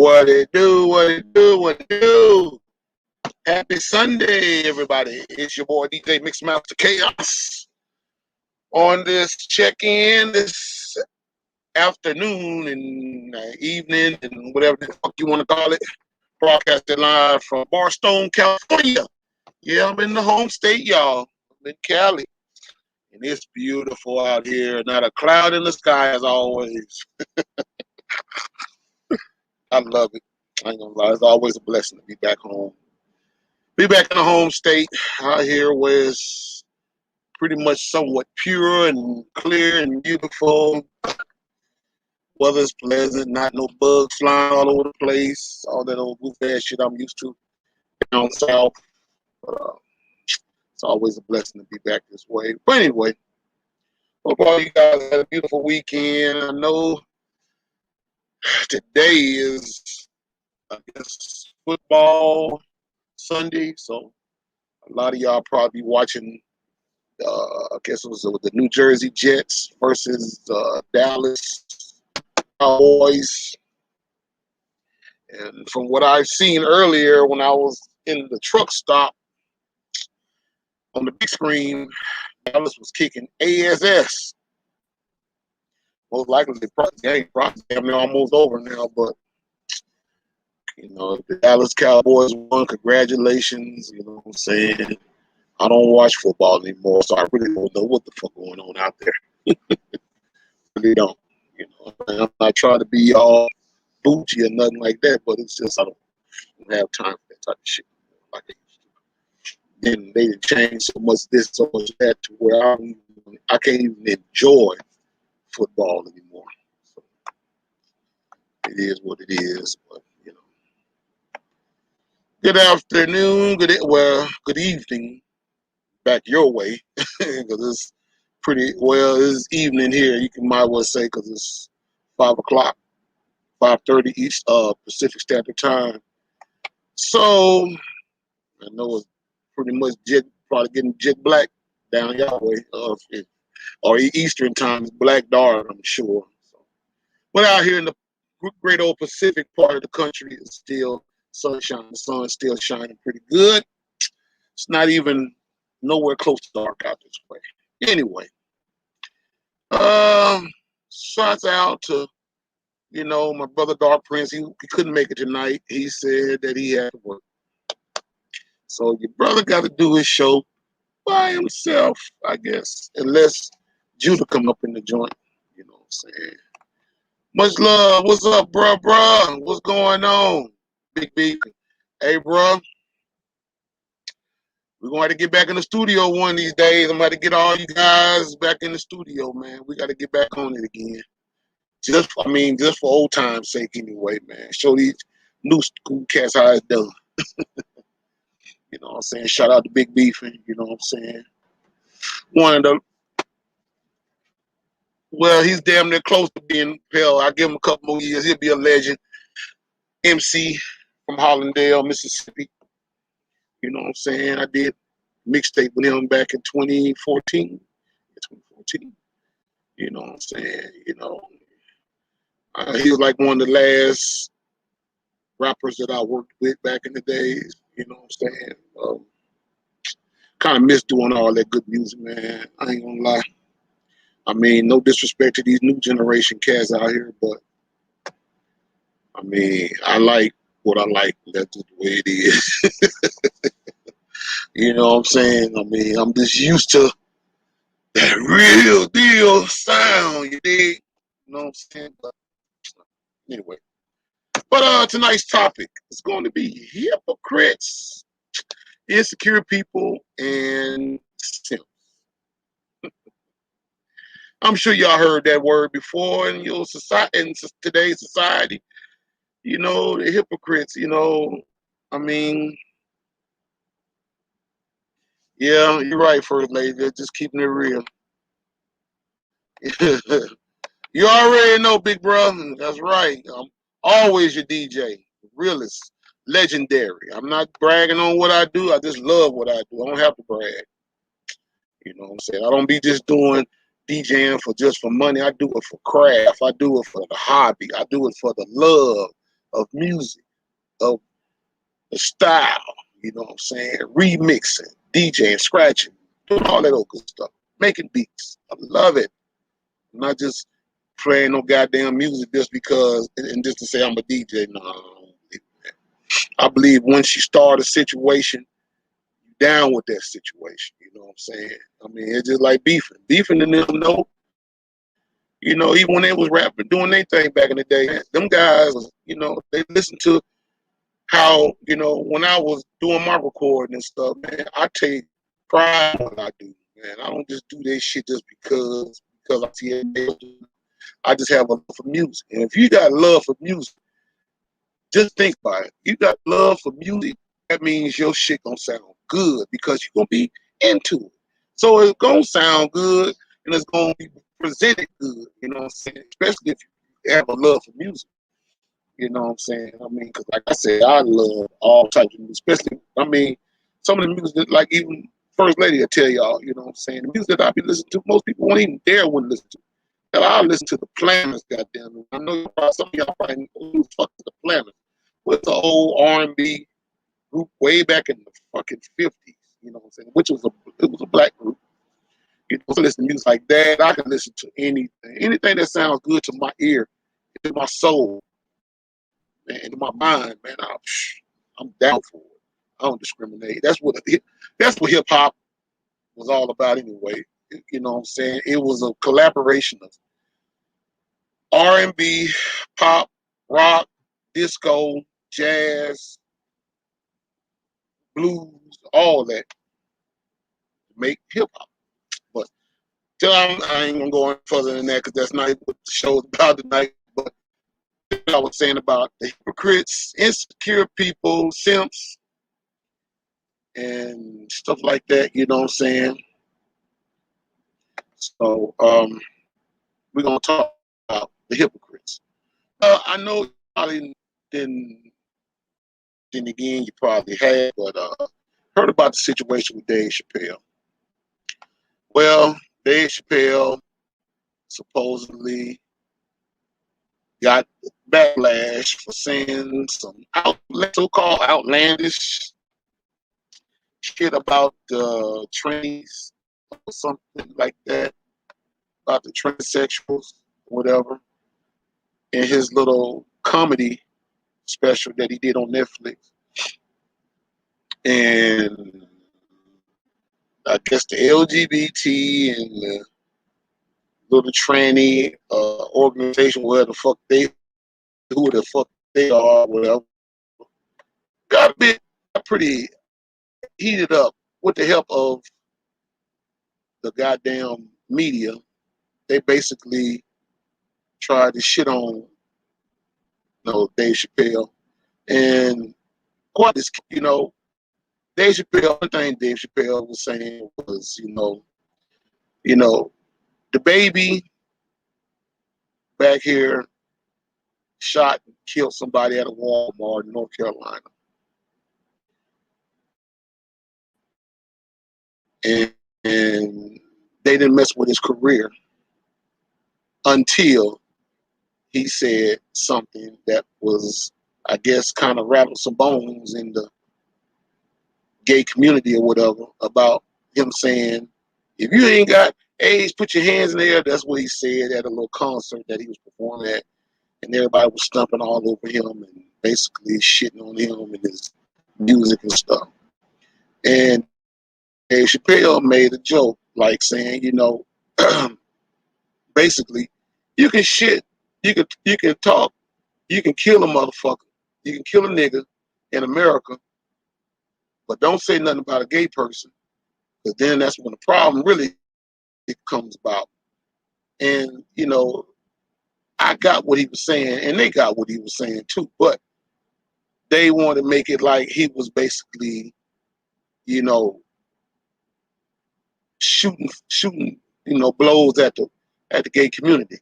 What it do, what it do, what it do. Happy Sunday, everybody. It's your boy DJ Mixmaster Chaos on this check-in this afternoon and evening and whatever the fuck you want to call it. Broadcasting live from Barstow, California. Yeah, I'm in the home state, y'all. I'm in Cali. And it's beautiful out here. Not a cloud in the sky as always. I love it. I ain't gonna lie. It's always a blessing to be back home. Be back in the home state out here where it's pretty much somewhat pure and clear and beautiful. Weather's pleasant, not no bugs flying all over the place. All that old goofy ass shit I'm used to down south. But, it's always a blessing to be back this way. But anyway, hope all you guys had a beautiful weekend. I know today is, I guess, football Sunday, so a lot of y'all probably watching. I guess it was the New Jersey Jets versus Dallas Cowboys. And from what I've seen earlier, when I was in the truck stop on the big screen, Dallas was kicking ASS. Most likely, the game probably almost over now, but you know, the Dallas Cowboys won. Congratulations. You know what I'm saying? I don't watch football anymore, so I really don't know what the fuck going on out there. Really don't. You know, I'm not trying to be all bougie or nothing like that, but it's just I don't have time for that type of shit like I used to. And they changed so much this, so much that, to where I can't even enjoy football anymore. So it is what it is, but you know. Good afternoon, good evening. Back your way, because it's pretty well. It's evening here. You can might well say because it's 5 o'clock, 5:30 East Pacific Standard Time. So I know it's pretty much probably getting jet black down your way, or Eastern time is black dark, I'm sure. So, but out here in the great old Pacific part of the country, it's still sunshine. The sun's still shining pretty good. It's not even nowhere close to dark out this way. Anyway, shouts out to, you know, my brother Dark Prince. He couldn't make it tonight. He said that he had to work. So your brother got to do his show by himself, I guess, unless Judah come up in the joint. You know what I'm saying? Much love. What's up, bruh? What's going on? Big beef. Hey, bruh. We're going to have to get back in the studio one of these days. I'm going to get all you guys back in the studio, man. We got to get back on it again. Just for old time's sake anyway, man. Show these new school cats how it's done. You know what I'm saying? Shout out to Big Beefing, you know what I'm saying? One of the, well, he's damn near close to being hell. I'll give him a couple more years. He'll be a legend. MC from Hollandale, Mississippi. You know what I'm saying? I did mixtape with him back in 2014. You know what I'm saying? You know, he was like one of the last rappers that I worked with back in the days. You know what I'm saying? Kind of miss doing all that good music, man. I ain't gonna lie. I mean, no disrespect to these new generation cats out here, but I mean, I like what I like. That's just the way it is. You know what I'm saying? I mean, I'm just used to that real deal sound, you dig? You know what I'm saying? But anyway. But tonight's topic is going to be hypocrites, insecure people, and simps. I'm sure y'all heard that word before in your society, in today's society. You know, the hypocrites, you know, I mean, yeah, you're right, First Lady. They're just keeping it real. You already know, big brother. That's right. I'm always your DJ. Realist. Legendary. I'm not bragging on what I do. I just love what I do. I don't have to brag. You know what I'm saying? I don't be just doing DJing for money. I do it for craft. I do it for the hobby. I do it for the love of music, of the style, you know what I'm saying? Remixing, DJing, scratching, doing all that old good stuff, making beats. I love it. I'm not just playing no goddamn music just because, and just to say I'm a DJ. No, I don't believe that. I believe once you start a situation, you down with that situation. You know what I'm saying? I mean, it's just like beefing. Beefing and them, no. You know, even when they was rapping, doing their thing back in the day, them guys, you know, they listened to how, you know, when I was doing my recording and stuff, man, I take pride in what I do, man. I don't just do this shit just because I see it. I just have a love for music. And if you got love for music, just think about it. You got love for music, that means your shit gonna sound good because you're gonna be into it. So it's gonna sound good and it's gonna be presented good, you know what I'm saying? Especially if you have a love for music. You know what I'm saying? I mean, because like I said, I love all types of music, especially, I mean, some of the music that, like even First Lady will tell y'all, you know what I'm saying? The music that I be listening to, most people won't even dare wouldn't listen to. Hell, I'll listen to the Planners, goddamn it. I know some of y'all probably know who the fuck is the Planners. With the old R&B group way back in the fucking 50s, you know what I'm saying? Which was it was a black group. You know, so listen to music like that. I can listen to anything that sounds good to my ear, to my soul, man, to my mind, man. I'm down for it. I don't discriminate. That's what hip hop was all about anyway. You know what I'm saying? It was a collaboration of R&B, pop, rock, disco, jazz, blues, all that to make hip hop. But I ain't gonna go any further than that because that's not what the show's about tonight. But I was saying about the hypocrites, insecure people, simps, and stuff like that. You know what I'm saying? So we're gonna talk about the hypocrites. I know you probably didn't. Then again, you probably had, but heard about the situation with Dave Chappelle. Well, Dave Chappelle supposedly got backlash for saying some so-called outlandish shit about the trannies or something like that, about the transsexuals, whatever, in his little comedy special that he did on Netflix. And I guess the LGBT and the little tranny organization, who the fuck they are, whatever, got a bit pretty heated up with the help of the goddamn media. They basically tried to shit on, Dave Chappelle. And quite this, Dave Chappelle, one thing Dave Chappelle was saying was, you know, the baby back here shot and killed somebody at a Walmart in North Carolina. And they didn't mess with his career until he said something that was, I guess, kind of rattled some bones in the gay community or whatever about him saying, if you ain't got AIDS, put your hands in the air. That's what he said at a little concert that he was performing at. And everybody was stumping all over him and basically shitting on him and his music and stuff. And Dave Chappelle made a joke like saying, basically, you can shit, you can talk, you can kill a motherfucker, you can kill a nigga in America, but don't say nothing about a gay person, because then that's when the problem really comes about. And I got what he was saying, and they got what he was saying too, but they wanted to make it like he was basically, shooting, blows at the gay community.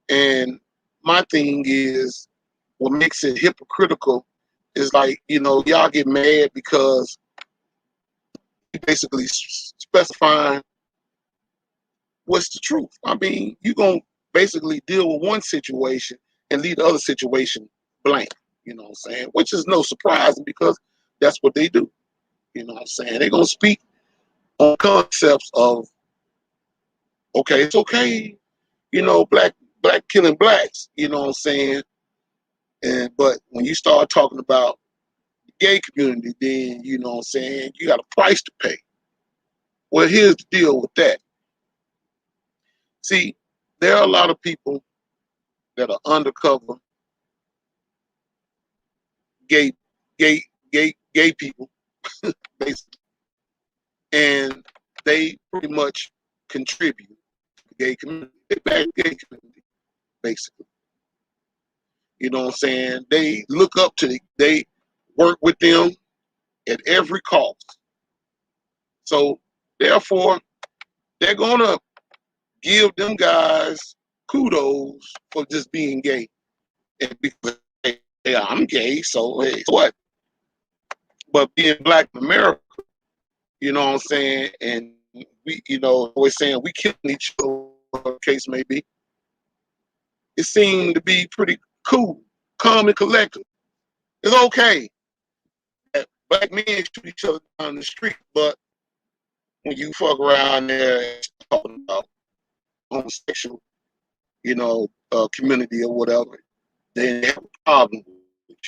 And my thing is, what makes it hypocritical is like, y'all get mad because you basically specifying what's the truth. I mean, you're going to basically deal with one situation and leave the other situation blank. You know what I'm saying? Which is no surprise because that's what they do. You know what I'm saying? They're gonna speak on concepts of, okay, it's okay, you know, black killing blacks, you know what I'm saying? And but when you start talking about the gay community, then you know what I'm saying, you got a price to pay. Well, here's the deal with that. See, there are a lot of people that are undercover gay, gay, gay people, basically, and they pretty much contribute to the gay community. They back the gay community, basically. You know what I'm saying? They look up to they work with them at every cost. So therefore, they're gonna give them guys kudos for just being gay. And because hey, I'm gay, so hey, what? But being black in America, you know what I'm saying, and we, you know, always saying we killing each other, whatever the case may be, it seemed to be pretty cool, calm and collected. It's okay that black men shoot each other down the street, but when you fuck around there and talking about homosexual, you know, community or whatever, then they have a problem with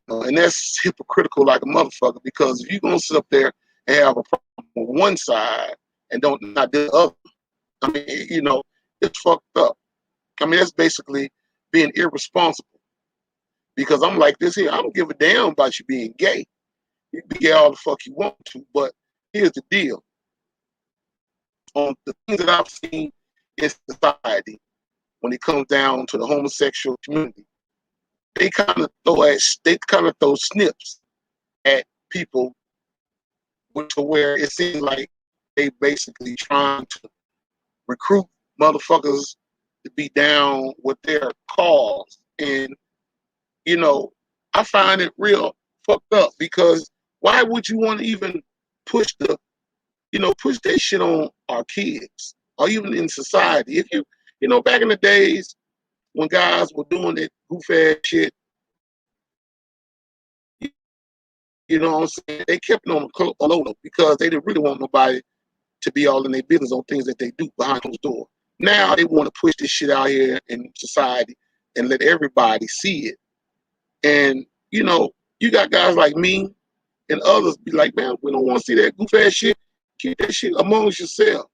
you. And that's hypocritical like a motherfucker, because if you're gonna sit up there and have a problem on one side and don't not the other, I mean, you know, it's fucked up. I mean, that's basically being irresponsible. Because I'm like this here, I don't give a damn about you being gay. You can be gay all the fuck you want to, but here's the deal. On the things that I've seen in society, when it comes down to the homosexual community, they kind of throw snips at people, which are where it seems like they basically trying to recruit motherfuckers to be down with their cause. And you know, I find it real fucked up, because why would you want to even push push that shit on our kids or even in society? If you know, back in the days when guys were doing that goof ass shit, you know what I'm saying? They kept it on the low because they didn't really want nobody to be all in their business on things that they do behind closed door. Now they want to push this shit out here in society and let everybody see it. And, you know, you got guys like me and others be like, man, we don't want to see that goof ass shit. Keep that shit amongst yourself.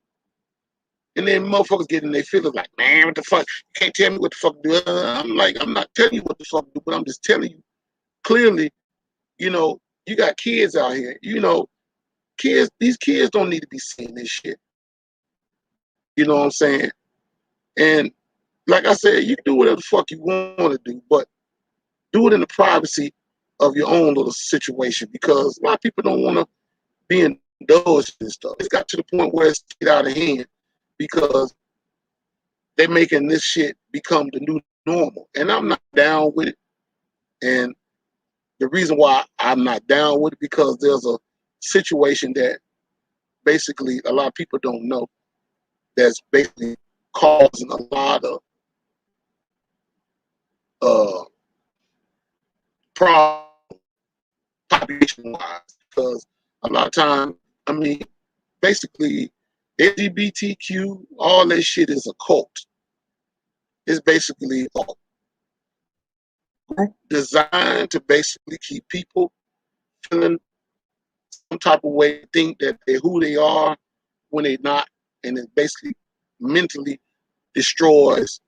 And then motherfuckers get in their feelings like, man, what the fuck? You can't tell me what the fuck to do. I'm like, I'm not telling you what the fuck to do, but I'm just telling you clearly, you know, you got kids out here. You know, these kids don't need to be seeing this shit. You know what I'm saying? And like I said, you can do whatever the fuck you want to do, but do it in the privacy of your own little situation, because a lot of people don't want to be indulged in stuff. It's got to the point where it's get out of hand because they're making this shit become the new normal. And I'm not down with it. And the reason why I'm not down with it, because there's a situation that basically a lot of people don't know that's basically causing a lot of problems population-wise. Because a lot of times, I mean, basically, LGBTQ, all that shit is a cult. It's basically a group designed to basically keep people feeling some type of way, think that they're who they are when they're not, and it basically mentally destroys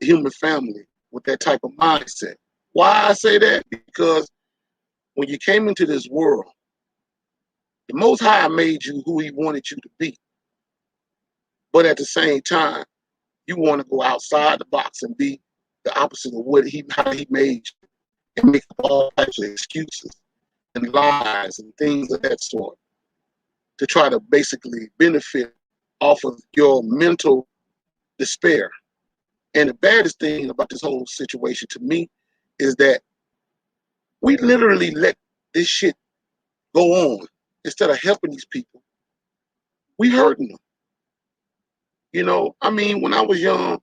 the human family with that type of mindset. Why I say that? Because when you came into this world, the Most High made you who He wanted you to be. But at the same time, you want to go outside the box and be the opposite of how He made you, and make up all types of excuses and lies and things of that sort to try to basically benefit off of your mental despair. And the baddest thing about this whole situation to me is that we literally let this shit go on. Instead of helping these people, we hurting them. You know, I mean, when I was young,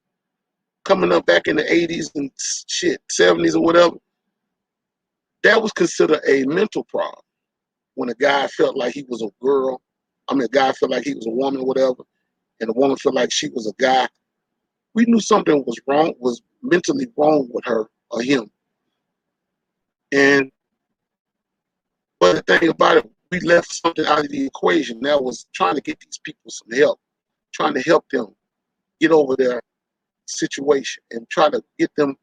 coming up back in the 80s and shit, 70s or whatever, that was considered a mental problem. When a guy felt like he was a girl, a guy felt like he was a woman or whatever, and a woman felt like she was a guy, we knew something was wrong, was mentally wrong with her or him. And but the thing about it, we left something out of the equation. That was trying to get these people some help, trying to help them get over their situation and try to get them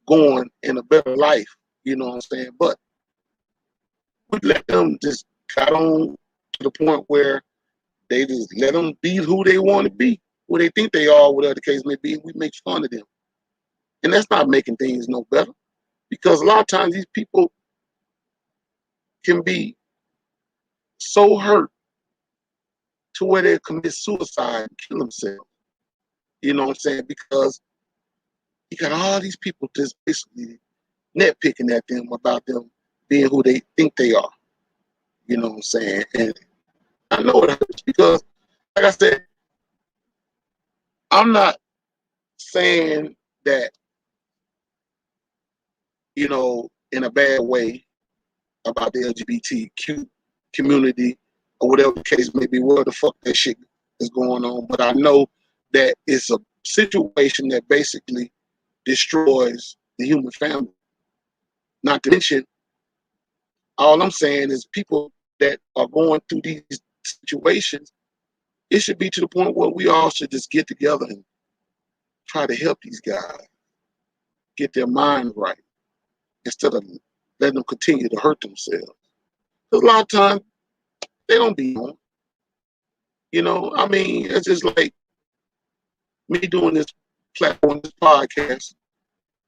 going in a better life. You know what I'm saying? But we let them just got on to the point where they just let them be who they want to be, who they think they are, whatever the case may be, and we make fun of them. And that's not making things no better, because a lot of times these people can be so hurt to where they commit suicide and kill themselves. You know what I'm saying? Because you got all these people just basically nitpicking at them about them being who they think they are. You know what I'm saying? And I know it hurts because, like I said, I'm not saying that, you know, in a bad way about the LGBTQ community or whatever the case may be, where the fuck that shit is going on. But I know that it's a situation that basically destroys the human family. Not to mention, all I'm saying is people that are going through these situations, it should be to the point where we all should just get together and try to help these guys get their mind right instead of letting them continue to hurt themselves. Because a lot of times they don't be on. You know, I mean, it's just like me doing this platform, this podcast.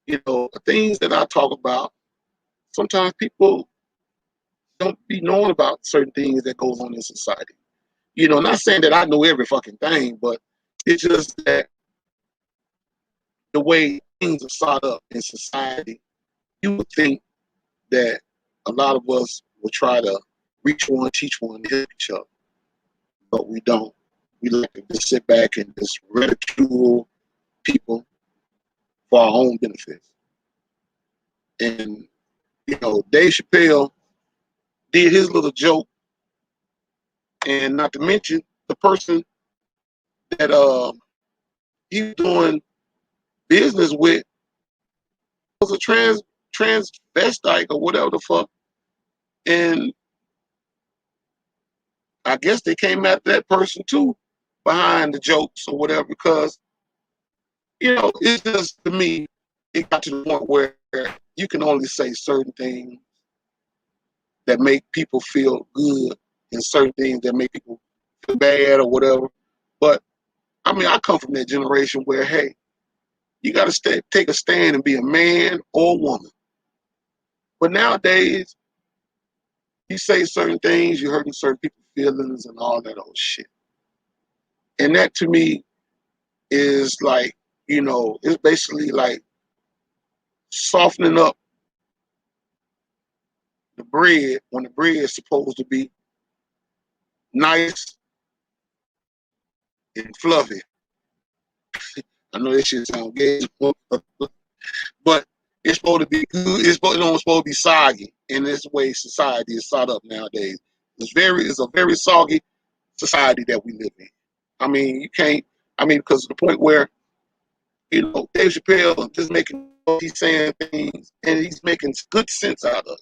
You know, the things that I talk about, sometimes people don't be knowing about certain things that goes on in society. You know, not saying that I know every fucking thing, but it's just that the way things are set up in society, you would think that a lot of us will try to reach one, teach one, help each other, but we don't. We like to just sit back and just ridicule people for our own benefits. And, you know, Dave Chappelle did his little joke, and not to mention the person that he was doing business with was a transvestite or whatever the fuck. And I guess they came at that person too behind the jokes or whatever, because, you know, it's just, to me, it got to the point where you can only say certain things that make people feel good and certain things that make people feel bad or whatever. But I mean, I come from that generation where, hey, you got to take a stand and be a man or a woman. But nowadays, you say certain things, you're hurting certain people's feelings and all that old shit. And that to me is like, you know, it's basically like softening up the bread when the bread is supposed to be nice and fluffy. I know this shit sounds gay, but it's supposed to be good. It's supposed to be soggy. In this way, society is set up nowadays. It's a very soggy society that we live in. I mean, you can't. I mean, because to the point where, you know, Dave Chappelle just he's saying things and he's making good sense out of it.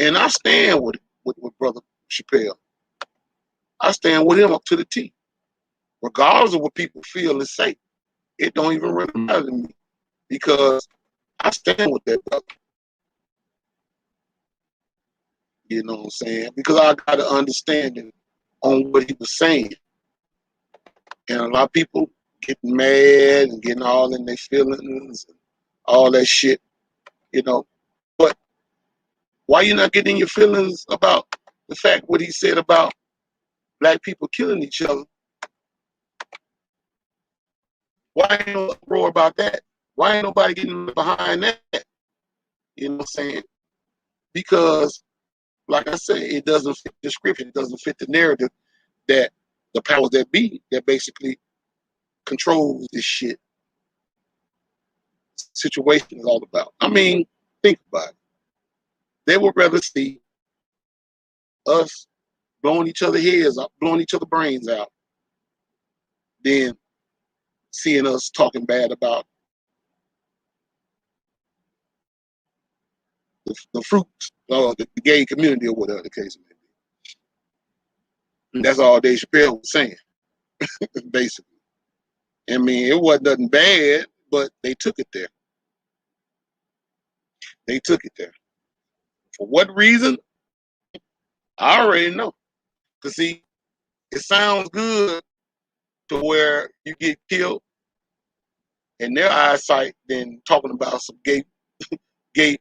And I stand with Brother Chappelle. I stand with him up to the T, regardless of what people feel and say. It don't even really matter to me, because I stand with that brother. You know what I'm saying? Because I got an understanding on what he was saying. And a lot of people getting mad and getting all in their feelings and all that shit, you know. But why you not getting your feelings about the fact what he said about black people killing each other? Why ain't no uproar about that? Why ain't nobody getting behind that? You know what I'm saying? Because, like I said, it doesn't fit the description, it doesn't fit the narrative that the powers that be that basically controls this shit. situation is all about. I mean, think about it. They would rather see us blowing each other heads up, blowing each other brains out, than seeing us talking bad about the fruits or the gay community or whatever the case may be. And that's all Dave Chappelle was saying, basically. I mean, it wasn't nothing bad, but they took it there. They took it there. For what reason? I already know. Because, see, it sounds good to where you get killed in their eyesight than talking about some gay, gay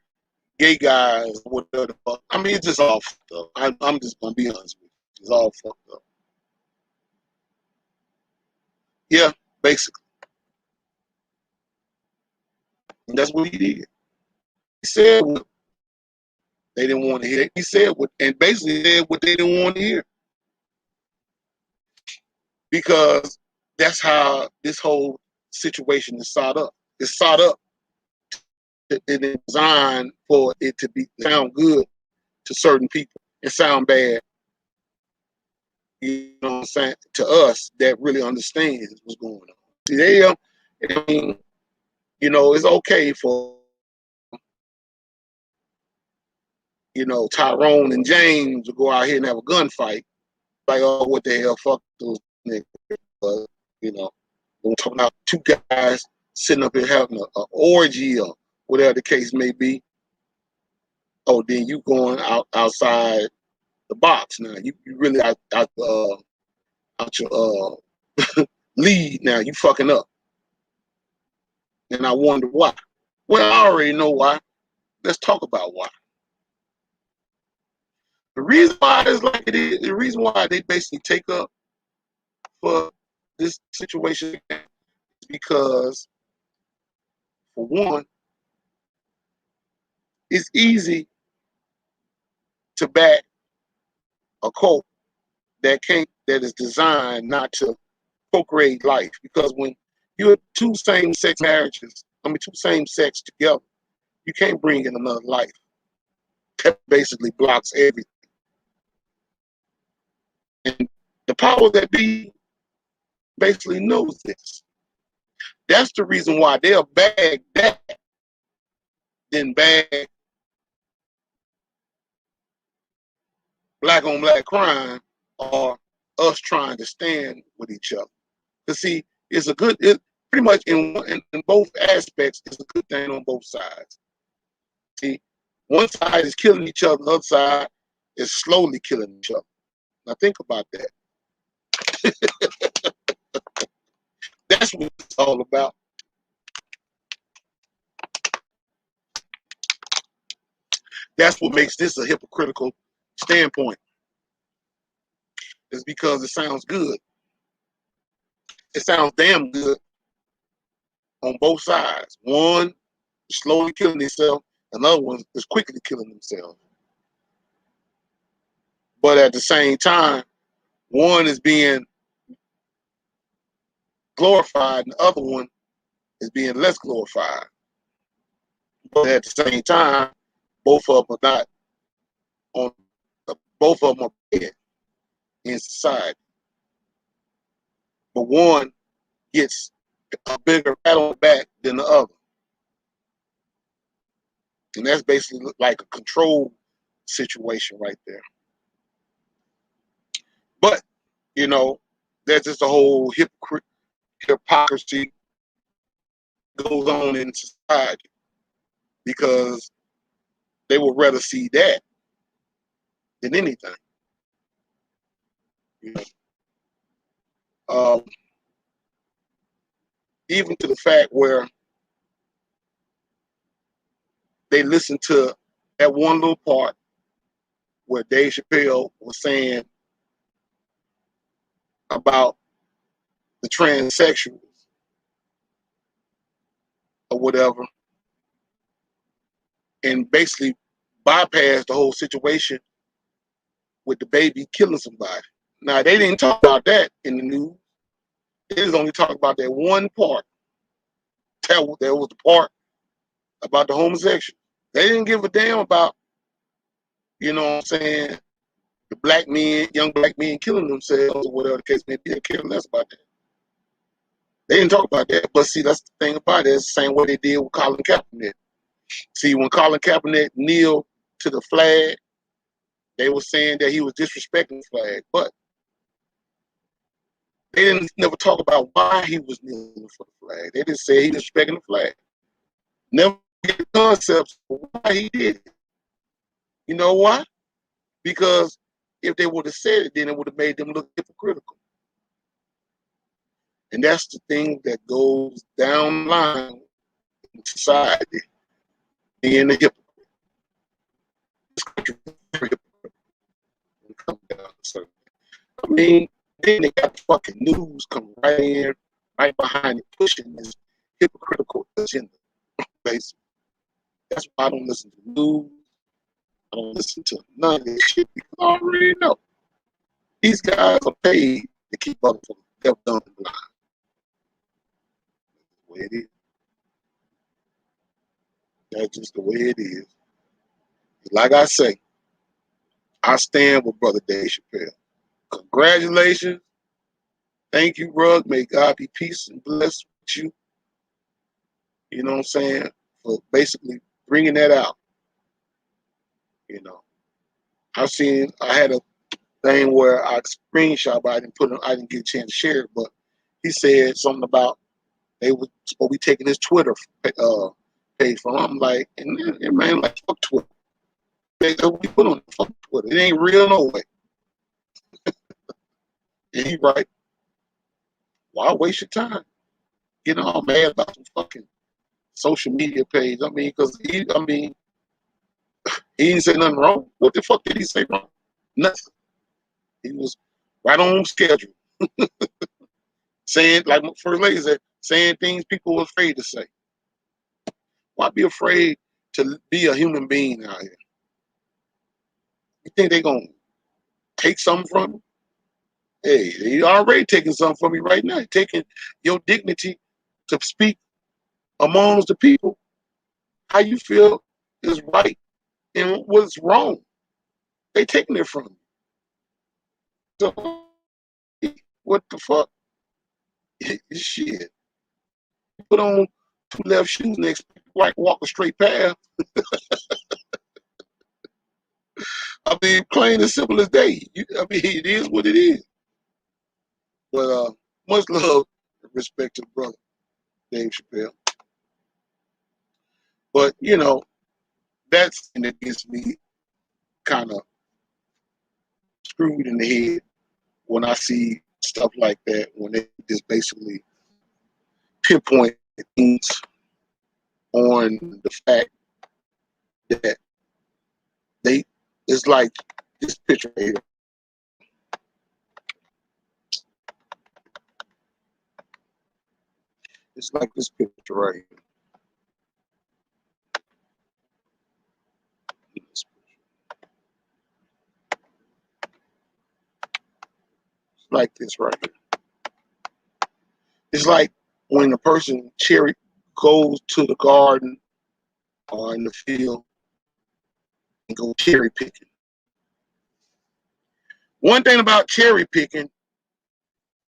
guys or whatever the fuck. I mean, it's just all fucked up. I'm just going to be honest with you. It's all fucked up. Yeah, basically. And that's what he did. He said what they didn't want to hear. He said what, and basically said what they didn't want to hear. Because that's how this whole situation is sought up. It's sought up. It is designed for it to be sound good to certain people and sound bad, you know what I'm saying, to us that really understands what's going on. See, I mean, you know, it's okay for, you know, Tyrone and James to go out here and have a gunfight. Like, oh, what the hell, fuck those niggas. You know, we're talking about two guys sitting up here having an orgy or whatever the case may be. Oh, then you going outside the box now. You really out your lead now. You fucking up. And I wonder why. Well, I already know why. Let's talk about why. The reason why it's like it is, the reason why they basically take up for this situation is because, for one, it's easy to back a cult that is designed not to procreate life. Because when you're two same-sex marriages, two same-sex together, you can't bring in another life. That basically blocks everything. And the power that be basically knows this. That's the reason why they'll bag that, then bag black on black crime or us trying to stand with each other. Because see, it's pretty much in both aspects, it's a good thing on both sides. See, one side is killing each other, the other side is slowly killing each other. Now think about that. That's what it's all about. That's what makes this a hypocritical standpoint. It's because it sounds good. It sounds damn good on both sides. One is slowly killing itself, another one is quickly killing themselves. But at the same time, one is being glorified and the other one is being less glorified. But at the same time, both of them are not on. Both of them are dead in society. But one gets a bigger pat on the back than the other. And that's basically like a control situation right there. But, you know, there's just a whole hypocrisy goes on in society because they would rather see that than anything. You know, even to the fact where they listen to that one little part where Dave Chappelle was saying about the transsexuals or whatever, and basically bypass the whole situation with the baby killing somebody. Now, they didn't talk about that in the news. They just only talked about that one part. That was the part about the homosexual. They didn't give a damn about, you know what I'm saying, the black men, young black men killing themselves or whatever the case may be. They care less about that. They didn't talk about that. But see, that's the thing about it. It's the same way they did with Colin Kaepernick. See, when Colin Kaepernick kneeled to the flag, they were saying that he was disrespecting the flag. But they didn't never talk about why he was kneeling for the flag. They just said he was disrespecting the flag. Never get the concepts of why he did it. You know why? Because if they would have said it, then it would have made them look hypocritical. And that's the thing that goes down the line in society, being a hypocrite. This country is very hypocritical when it comes down to certain things. I mean, then they got the fucking news come right in, right behind it, pushing this hypocritical agenda, basically. That's why I don't listen to news. I don't listen to none of this shit because I already know. These guys are paid to keep up for the deaf, dumb, and blind. That's the way it is. That's just the way it is. Like I say, I stand with Brother Dave Chappelle. Congratulations. Thank you, bro. May God be peace and blessed with you. You know what I'm saying? For basically bringing that out. You know, I had a thing where I screenshot, but I didn't get a chance to share it. But he said something about they were supposed to be taking his Twitter page from. I'm like, and man, like fuck Twitter. We put on fuck Twitter. It ain't real no way. And he right. Why waste your time? Getting all mad about some fucking social media page. I mean, because he didn't say nothing wrong. What the fuck did he say wrong? Nothing. He was right on schedule. Saying, like First Lady said, saying things people were afraid to say. Why be afraid to be a human being out here? You think they're going to take something from you? Hey, they already taking something from you right now. Taking your dignity to speak amongst the people how you feel is right and what's wrong. They taking it from you. So, what the fuck? Shit. Put on two left shoes and expect to walk a straight path. I mean, plain and simple as day. I mean, it is what it is. But much love and respect to the brother, Dave Chappelle. But, you know, that's thing that gets me kind of screwed in the head when I see stuff like that, when they just basically pinpoint things on the fact that it's like this picture right here. It's like this picture right here. It's like this right here. It's like when a person goes to the garden or in the field and go cherry picking. One thing about cherry picking,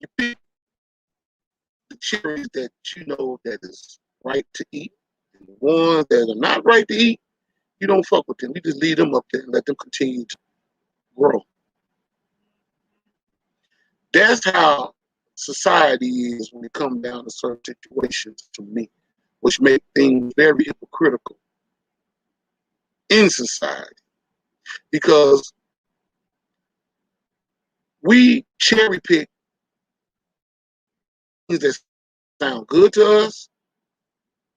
you pick the cherries that you know that is right to eat. And the ones that are not right to eat, you don't fuck with them. You just leave them up there and let them continue to grow. That's how society is when it comes down to certain situations to me, which make things very hypocritical in society. Because we cherry pick things that sound good to us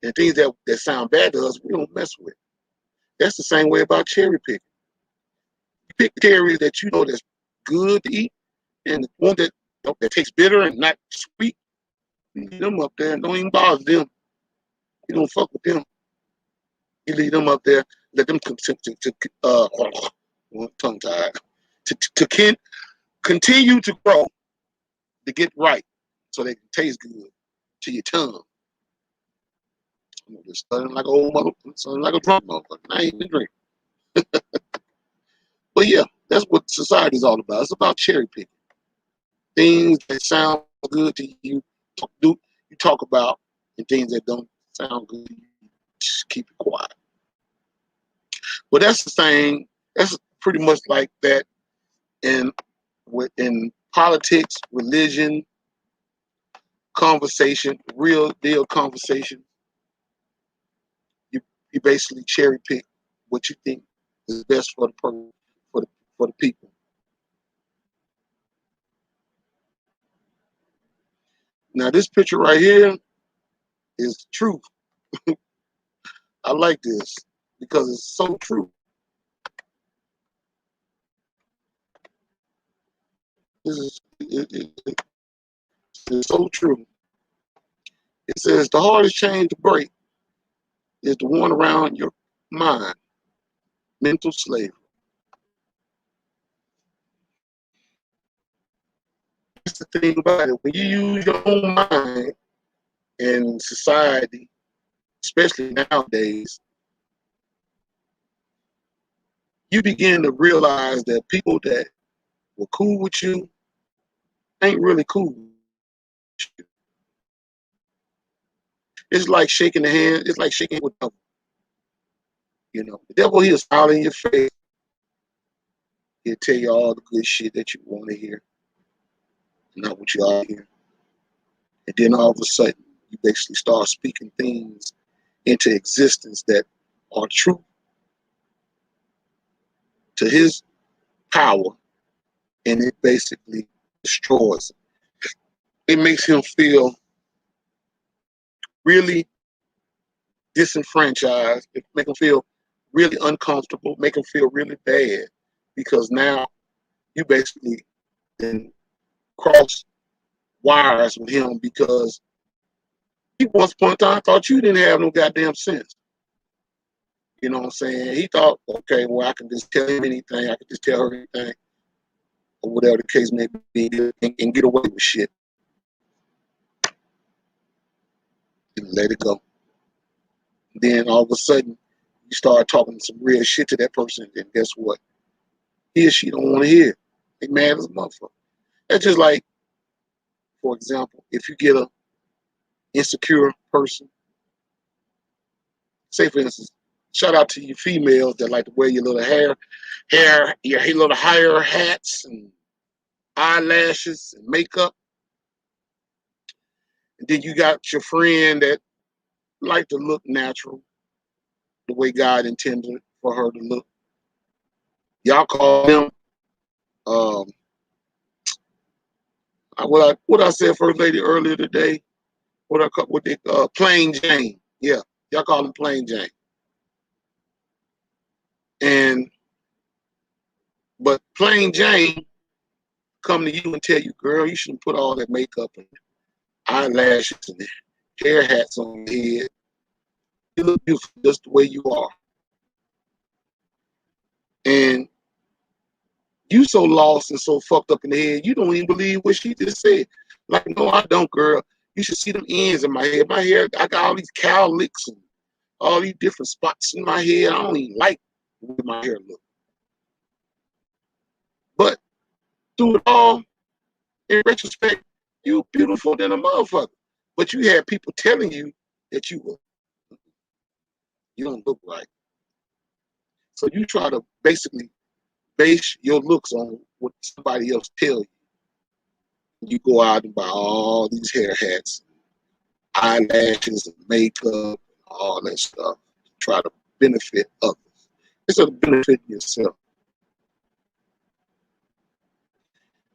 and things that sound bad to us, we don't mess with. That's the same way about cherry picking. You pick cherries that you know that's good to eat, and the one that tastes bitter and not sweet, you leave them up there and don't even bother them. You don't fuck with them. You leave them up there, let them tongue tied to continue to grow, to get right, so they can taste good to your tongue. I'm just studying like an old mother, studying like a drunk motherfucker. I ain't even drink. But yeah, that's what society is all about. It's about cherry picking things that sound good to you. You talk about, and things that don't sound good to you, just keep it quiet. But that's the thing. That's pretty much like that in politics, religion, conversation, real deal conversation. You you basically cherry pick what you think is best for the person, for the for the people. Now this picture right here is true. I like this because it's so true. This is it's so true. It says the hardest chain to break is the one around your mind, mental slavery. That's the thing about it. When you use your own mind in society, especially nowadays, you begin to realize that people that were cool with you ain't really cool. It's like shaking the hand. It's like shaking with the devil. You know, the devil, he'll smile in your face. He'll tell you all the good shit that you want to hear, not what you all hear. And then all of a sudden, you basically start speaking things into existence that are true to his power, and it basically destroys him. It makes him feel really disenfranchised. It make him feel really uncomfortable, make him feel really bad, because now you basically then cross wires with him because he once upon a time thought you didn't have no goddamn sense. You know what I'm saying? He thought, okay, well, I can just tell him anything, I can just tell her anything, or whatever the case may be, and get away with shit and let it go. Then all of a sudden, you start talking some real shit to that person, and guess what? He or she don't want to hear. They mad as a motherfucker. That's just like, for example, if you get a insecure person, say for instance, shout out to you females that like to wear your little your little hair hats and eyelashes and makeup. And then you got your friend that like to look natural, the way God intended for her to look. Y'all call them um what I said first lady earlier today, what they plain Jane. Yeah, y'all call them plain Jane. And but plain Jane come to you and tell you, girl, you shouldn't put all that makeup and eyelashes and hair hats on your head. You look beautiful just the way you are. And you so lost and so fucked up in the head, you don't even believe what she just said. Like, no, I don't, girl. You should see them ends in my head. My hair, I got all these cowlicks and all these different spots in my head. I don't even like the way my hair look. But through it all, in retrospect, you beautiful than a motherfucker. But you had people telling you that you don't look right. So you try to basically base your looks on what somebody else tells you. You go out and buy all these hair hats, eyelashes, and makeup, and all that stuff to try to benefit others instead of benefiting yourself.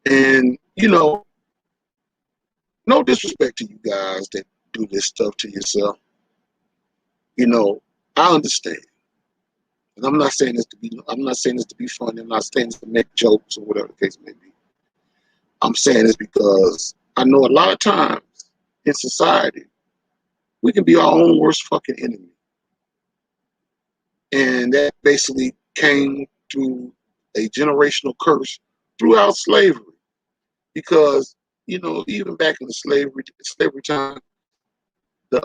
And you know, no disrespect to you guys that do this stuff to yourself. You know, I understand. And I'm not saying this to be funny. I'm not saying this to make jokes or whatever the case may be. I'm saying this because I know a lot of times in society, we can be our own worst fucking enemy. And that basically came through a generational curse throughout slavery. Because, you know, even back in the slavery time, the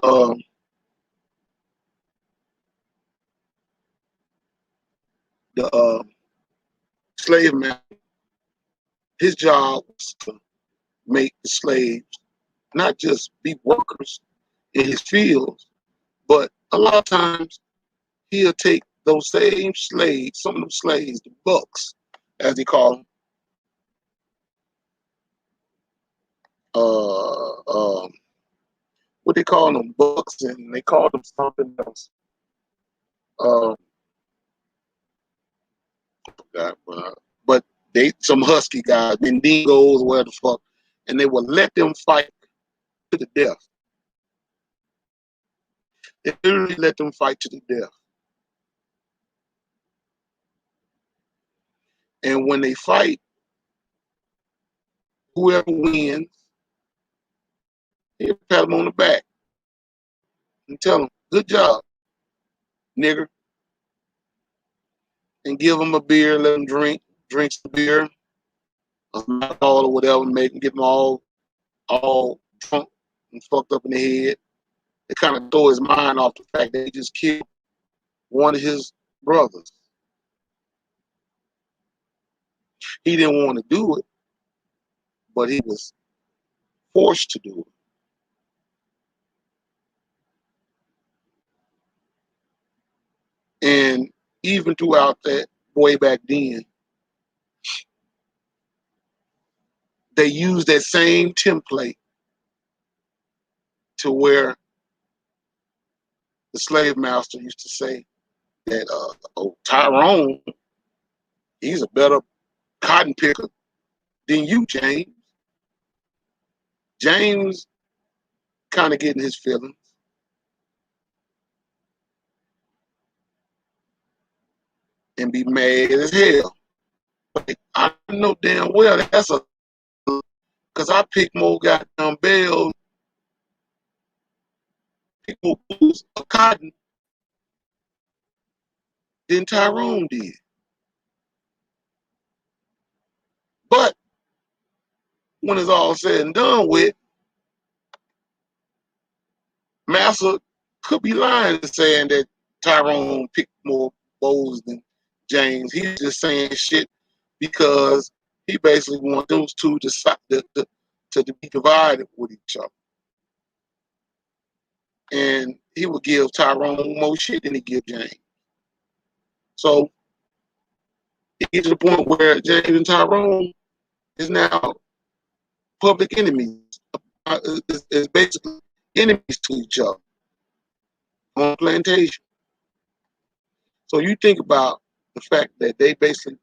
the slave man, his job was to make the slaves not just be workers in his fields, but a lot of times he'll take those same slaves, some of them slaves, the bucks, as they call them, what they call them, bucks, and they call them something else. Uh, but they some husky guys, Bendigos, where the fuck, and they would let them fight to the death. They literally let them fight to the death. And when they fight, whoever wins, he'll pat them on the back and tell them, "Good job, nigger," and give them a beer, let them drink some beer, alcohol or whatever, make them get them all drunk and fucked up in the head. It kind of throw his mind off the fact that he just killed one of his brothers. He didn't want to do it, but he was forced to do it. And even throughout that, way back then, they used that same template to where the slave master used to say that, oh, Tyrone, he's a better cotton picker than you, James. James kind of getting his feelings. And be mad as hell. Like, I know damn well that's a, because I pick more goddamn bales, pick more boots of cotton than Tyrone did. But when it's all said and done with, Massa could be lying and saying that Tyrone picked more bowls than James. He's just saying shit because he basically wants those two to be divided with each other. And he would give Tyrone more shit than he give James. So it gets to the point where James and Tyrone is now public enemies. Is basically enemies to each other on plantation. So you think about the fact that they basically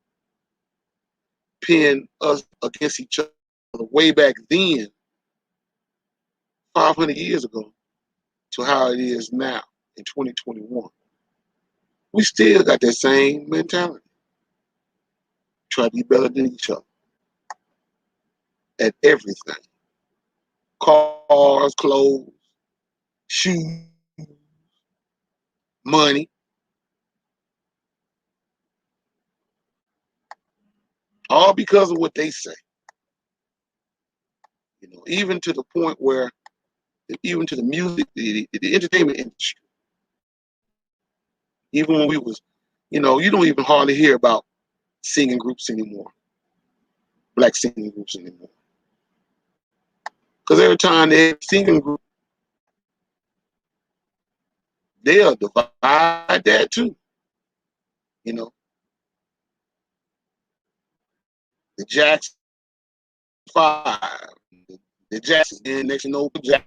pinned us against each other way back then, 500 years ago, to how it is now in 2021. We still got that same mentality. Try to be better than each other at everything. Cars, clothes, shoes, money. All because of what they say. You know, even to the point where, even to the music, the entertainment industry. Even when we was, you know, you don't even hardly hear about singing groups anymore, black singing groups anymore. Because every time they have a singing group, they'll divide that too. You know, the Jackson 5, the Jackson, and next you know, Jackson,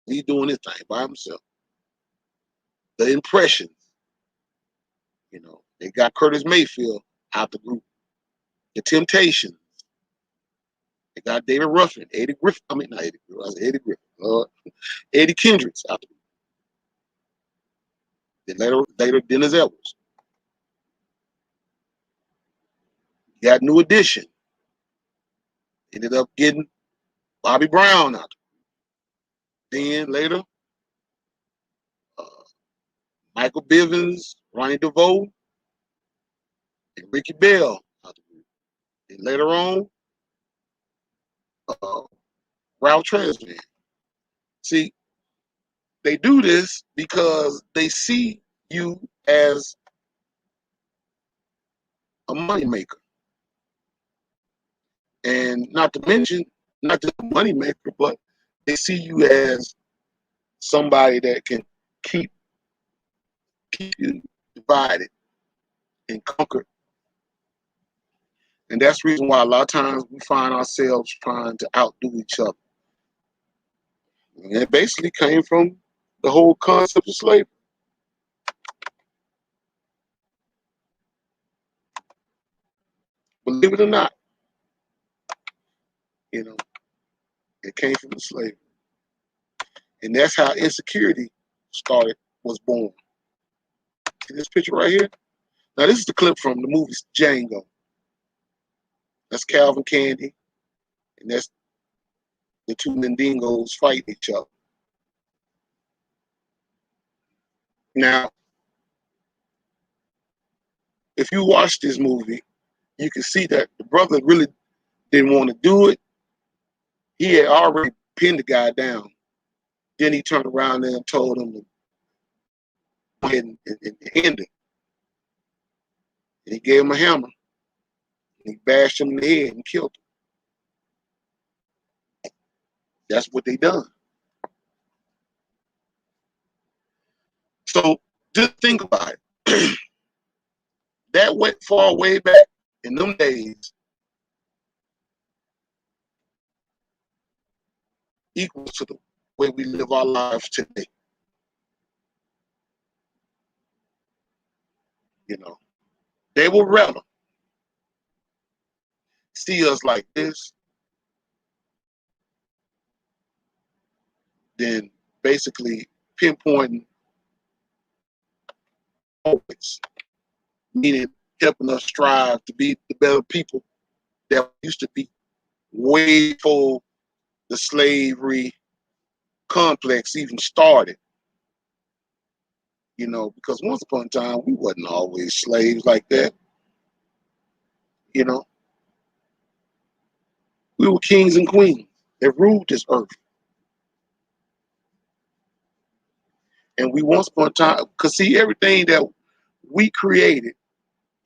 he's doing his thing by himself. The Impressions, you know, they got Curtis Mayfield out the group. The Temptations, they got David Ruffin, Eddie Griffin. I mean, not Eddie Griffin. I said Eddie Griffin. Eddie Kendricks out the group. Then later Dennis Edwards. You got New Edition. Ended up getting Bobby Brown out the group. Then later, uh, Michael Bivins, Ronnie DeVoe, and Ricky Bell out the group. And later on, Ralph Tresvant. See, they do this because they see you as a moneymaker. And not to mention, not just a moneymaker, but they see you as somebody that can keep you divided and conquered. And that's the reason why a lot of times we find ourselves trying to outdo each other. And it basically came from the whole concept of slavery. Believe it or not, you know, it came from the slavery. And that's how insecurity was born. See this picture right here? Now this is the clip from the movie Django. That's Calvin Candy, and that's the two Mandingos fighting each other. Now, if you watch this movie, you can see that the brother really didn't want to do it. He had already pinned the guy down. Then he turned around and told him to go ahead and end it. And he gave him a hammer. And he bashed him in the head and killed him. That's what they done. So just think about it. That went far way back in them days equals to the way we live our lives today. You know, they would rather see us like this than basically pinpointing always, meaning helping us strive to be the better people that we used to be way before the slavery complex even started. You know, because once upon a time we wasn't always slaves like that. You know, we were kings and queens that ruled this earth. And we once upon a time could see everything that we created,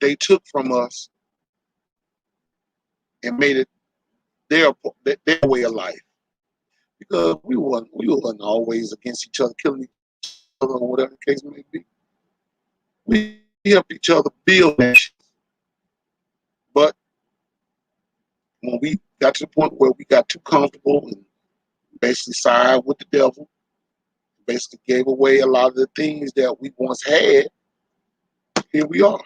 they took from us and made it their way of life. Because we wasn't always against each other, killing each other, or whatever the case may be. We helped each other build nations. But when we got to the point where we got too comfortable and basically sided with the devil, basically gave away a lot of the things that we once had, here we are.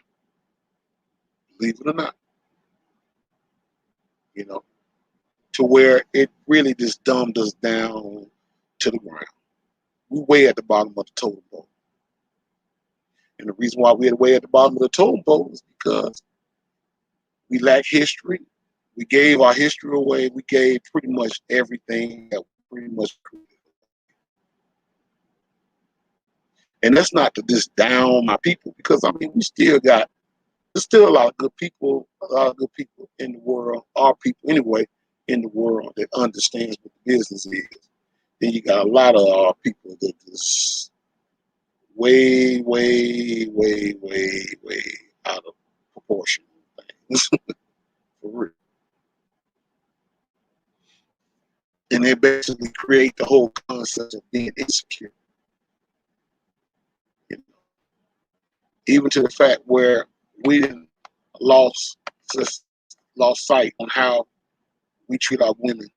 Believe it or not. You know, to where it really just dumbed us down to the ground. We way at the bottom of the totem pole. And the reason why we're way at the bottom of the totem pole is because we lack history. We gave our history away. We gave pretty much everything that we pretty much created. And that's not to just down my people, because I mean, there's still a lot of good people, in the world, our people anyway, in the world that understands what the business is. Then you got a lot of our people that just way out of proportion things. For real. And they basically create the whole concept of being insecure. You know, even to the fact where we lost sight on how we treat our women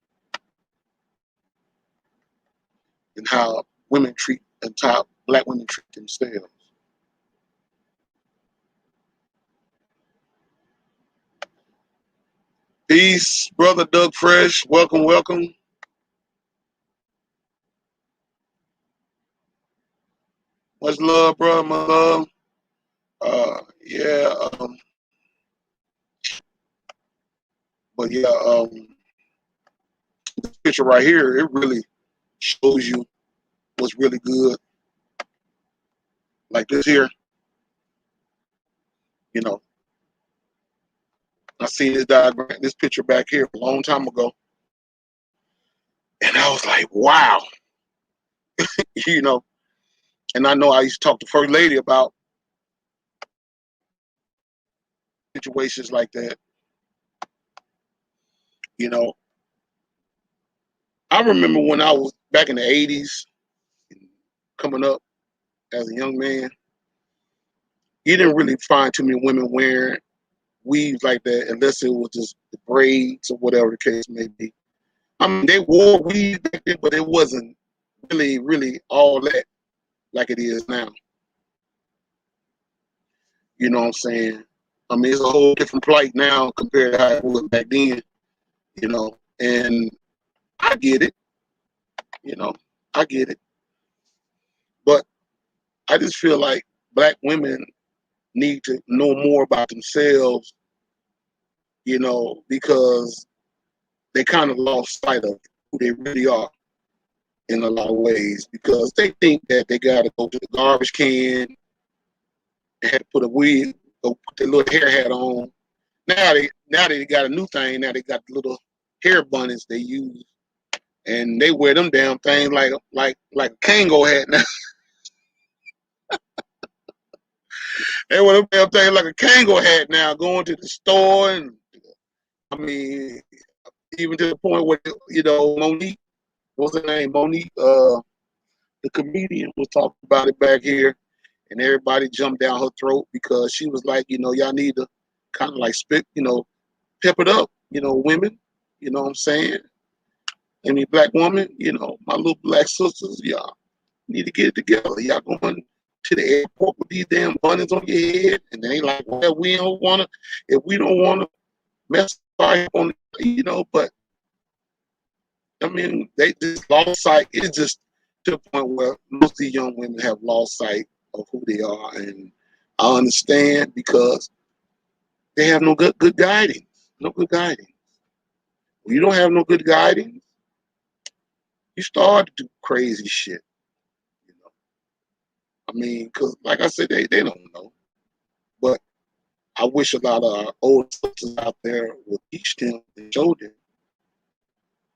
and how women treat and how black women treat themselves. Peace, brother Doug Fresh. Welcome, welcome. Much love, brother. Much love. Yeah. But yeah, this picture right here, it really shows you what's really good. Like this here, you know, I seen this diagram, this picture back here a long time ago, and I was like, wow, you know. And I know I used to talk to First Lady about situations like that. You know, I remember when I was back in the 80s, coming up as a young man, you didn't really find too many women wearing weaves like that unless it was just the braids or whatever the case may be. I mean, they wore weaves back then, but it wasn't really all that like it is now. You know what I'm saying? I mean, it's a whole different plight now compared to how it was back then, you know, and I get it, you know, I get it. But I just feel like black women need to know more about themselves, you know, because they kind of lost sight of who they really are in a lot of ways because they think that they got to go to the garbage can and have to put a wig or put their little hair hat on. Now they got a new thing. Now they got the little hair bunnies they use, and they wear them damn things like a Kango hat now. They wear them damn things like a Kango hat now, going to the store, and I mean, even to the point where Monique, what's her name? Monique, the comedian, was talking about it back here, and everybody jumped down her throat because she was like, y'all need to kind of like pep it up, women. You know what I'm saying? Any black woman, my little black sisters, y'all need to get it together. Y'all going to the airport with these damn bunnies on your head, and they like, well, we don't want to, if we don't want to mess on, but I mean, they just lost sight. It's just to the point where most of these young women have lost sight of who they are, and I understand because they have no good guidance. No good guidance. When you don't have no good guidance, you start to do crazy shit. You know, I mean, because like I said, they don't know. But I wish a lot of our old sisters out there would teach them and show them.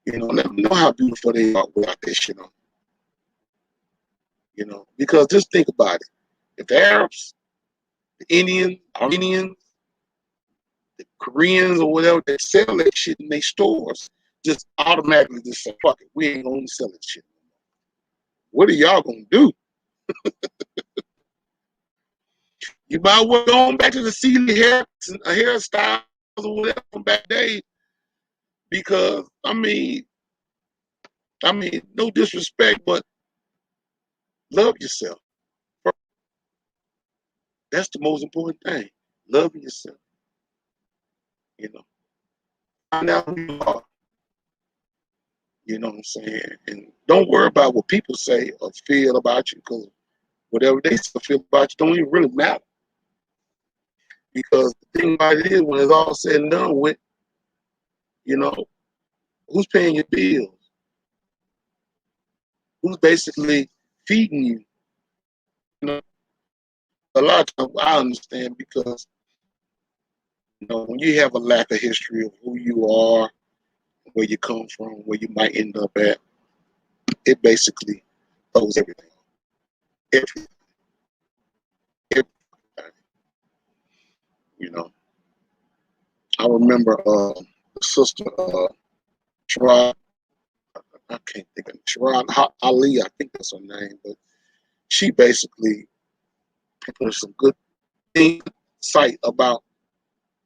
Let them know how beautiful they are without that shit on. Because just think about it. If the Arabs, the Indians, Armenians, the Koreans or whatever, they sell that shit in their stores, just automatically just say, fuck it, we ain't gonna sell that shit. What are y'all gonna do? You might well go on back to the Sealy hairstyles or whatever from back days, because I mean, no disrespect, but love yourself. That's the most important thing. Loving yourself. Find out who you are. You know what I'm saying? And don't worry about what people say or feel about you, because whatever they feel about you don't even really matter. Because the thing about it is, when it's all said and done with, who's paying your bills? Who's basically feeding you? A lot of times I understand because, when you have a lack of history of who you are, where you come from, where you might end up at, it basically throws everything. Everything. Everything. I remember the sister, Sherrod, I can't think of Sherrod Ali, I think that's her name, but she basically put some good insight about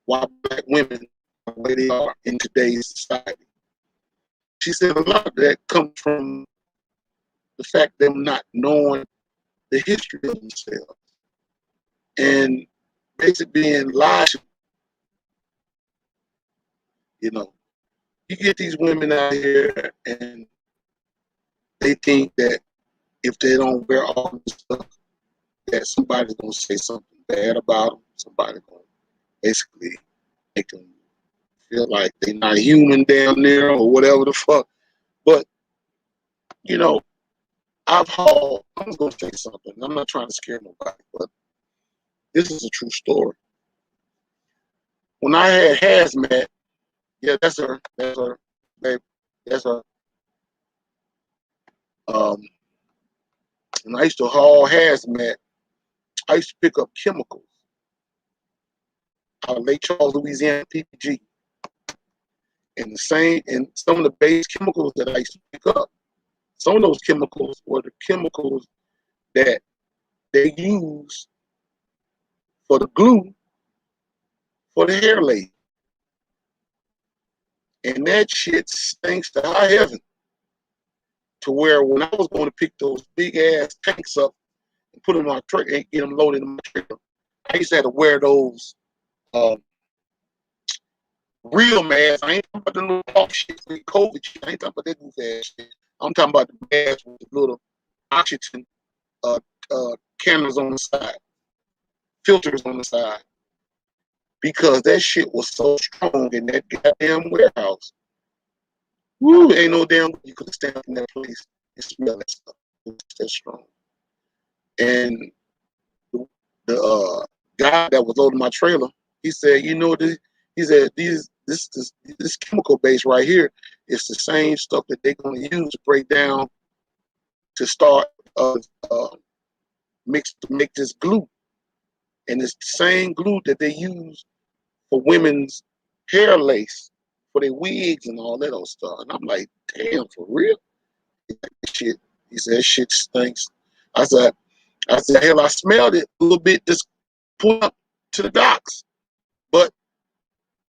why black women are the way they are in today's society. She said a lot of that comes from the fact of them not knowing the history of themselves and basically being lied to. You get these women out here and they think that if they don't wear all this stuff, that somebody's gonna say something bad about them. Somebody's gonna basically make them feel like they're not human down there or whatever the fuck. But I'm gonna say something. I'm not trying to scare nobody, but this is a true story. When I had hazmat, yeah, that's her, babe, that's her. Um, And I used to haul hazmat. I used to pick up chemicals out of Lake Charles, Louisiana, PPG. And some of the base chemicals that I used to pick up, some of those chemicals were the chemicals that they use for the glue for the hair lace. And that shit stinks to high heaven. To where when I was going to pick those big ass tanks up and put them on my truck and get them loaded in my trailer, I used to have to wear those real masks. I ain't talking about the little off shit for COVID shit. I ain't talking about that goof ass shit. I'm talking about the masks with the little oxygen cameras on the side, filters on the side, because that shit was so strong in that goddamn warehouse. Woo, ain't no damn you could stand up in that place and smell that stuff. It was that strong. And the guy that was loading my trailer, he said, you know, he said this chemical base right here is the same stuff that they're going to use to break down to start mix to make this glue. And it's the same glue that they use for women's hair lace, for their wigs and all that old stuff. And I'm like, damn, for real? Shit. He said, shit stinks. I said, hell, I smelled it a little bit just pull up to the docks. But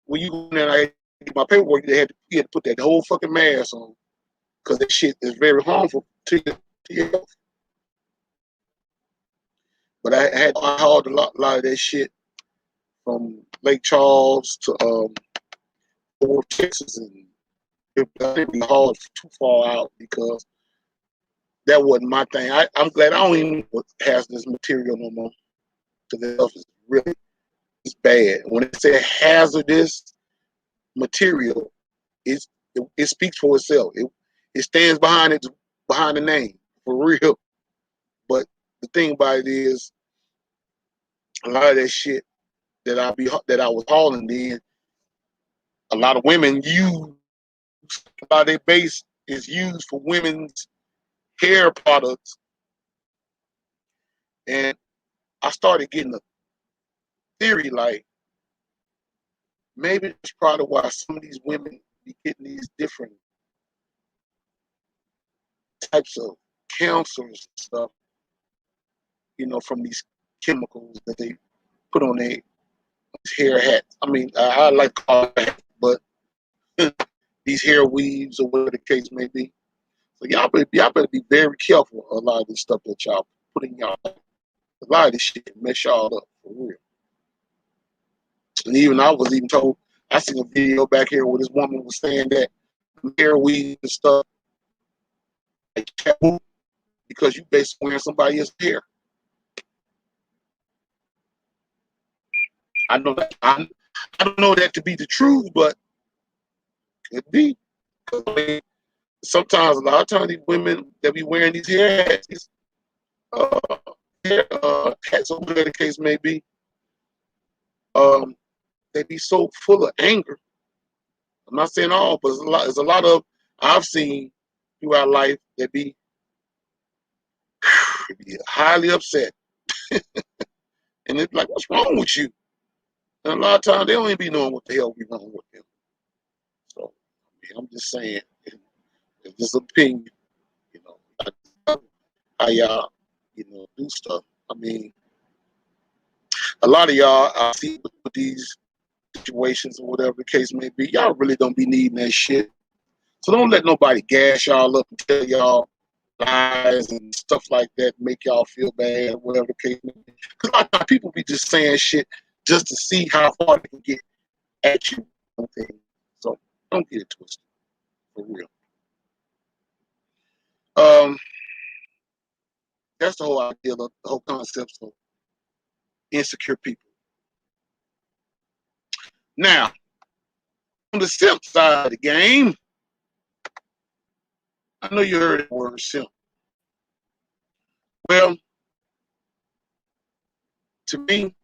when you go in there, I get my paperwork, you had to put that whole fucking mask on because that shit is very harmful to your health. But I hauled a lot of that shit from Lake Charles to Texas, and I didn't haul it too far out because that wasn't my thing. I'm glad I don't even have this material no more because that stuff is really bad. When it says hazardous material, it speaks for itself. It stands behind the name for real. But the thing about it is, a lot of that shit that I was hauling in, a lot of women use. A lot of their base is used for women's hair products, and I started getting a theory like maybe that's probably why some of these women be getting these different types of cancers and stuff, you know, from these chemicals that they put on their hair hat. I mean, I like to call it hat, but these hair weaves or whatever the case may be. So y'all better be very careful of a lot of this stuff that y'all put in y'all. A lot of this shit can mess y'all up for real. And even I was even told, I seen a video back here where this woman was saying that hair weave and stuff like taboo because you basically wearing somebody else's hair. I know that I don't know that to be the truth, but it could be. I mean, sometimes, a lot of times, these women that be wearing these hair hats, these hair hats, or whatever the case may be, they be so full of anger. I'm not saying all, but there's a lot of I've seen throughout life that be highly upset, and it's like, what's wrong with you? And a lot of times they don't even be knowing what the hell be wrong with them. So I mean, I'm just saying, it's just opinion, you know, how y'all, you know, do stuff. I mean, a lot of y'all I see with these situations or whatever the case may be, y'all really don't be needing that shit. So don't let nobody gas y'all up and tell y'all lies and stuff like that, make y'all feel bad, whatever the case may be. Because a lot of times people be just saying shit just to see how far they can get at you. Okay, so don't get it twisted, for real. That's the whole idea, the whole concept of insecure people. Now, on the simp side of the game, I know you heard the word simp. Well, to me,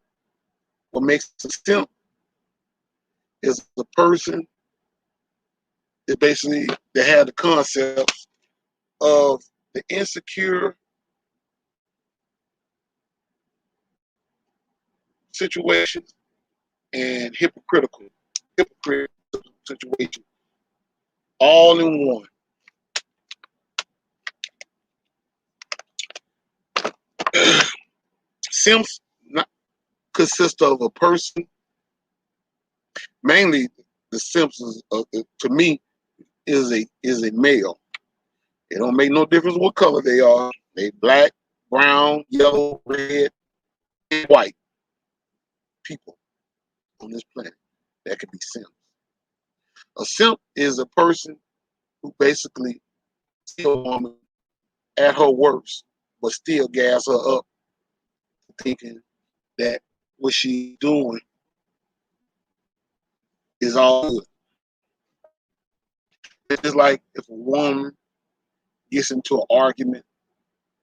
what makes a simp is the person that basically they have the concept of the insecure situation and hypocrite situation all in one. Simps consist of a person. Mainly, the simps is, to me is a male. It don't make no difference what color they are. They black, brown, yellow, red, and white people on this planet. That could be simps. A simp is a person who basically sees a woman at her worst, but still gas her up, thinking that what she's doing is all good. It's just like if a woman gets into an argument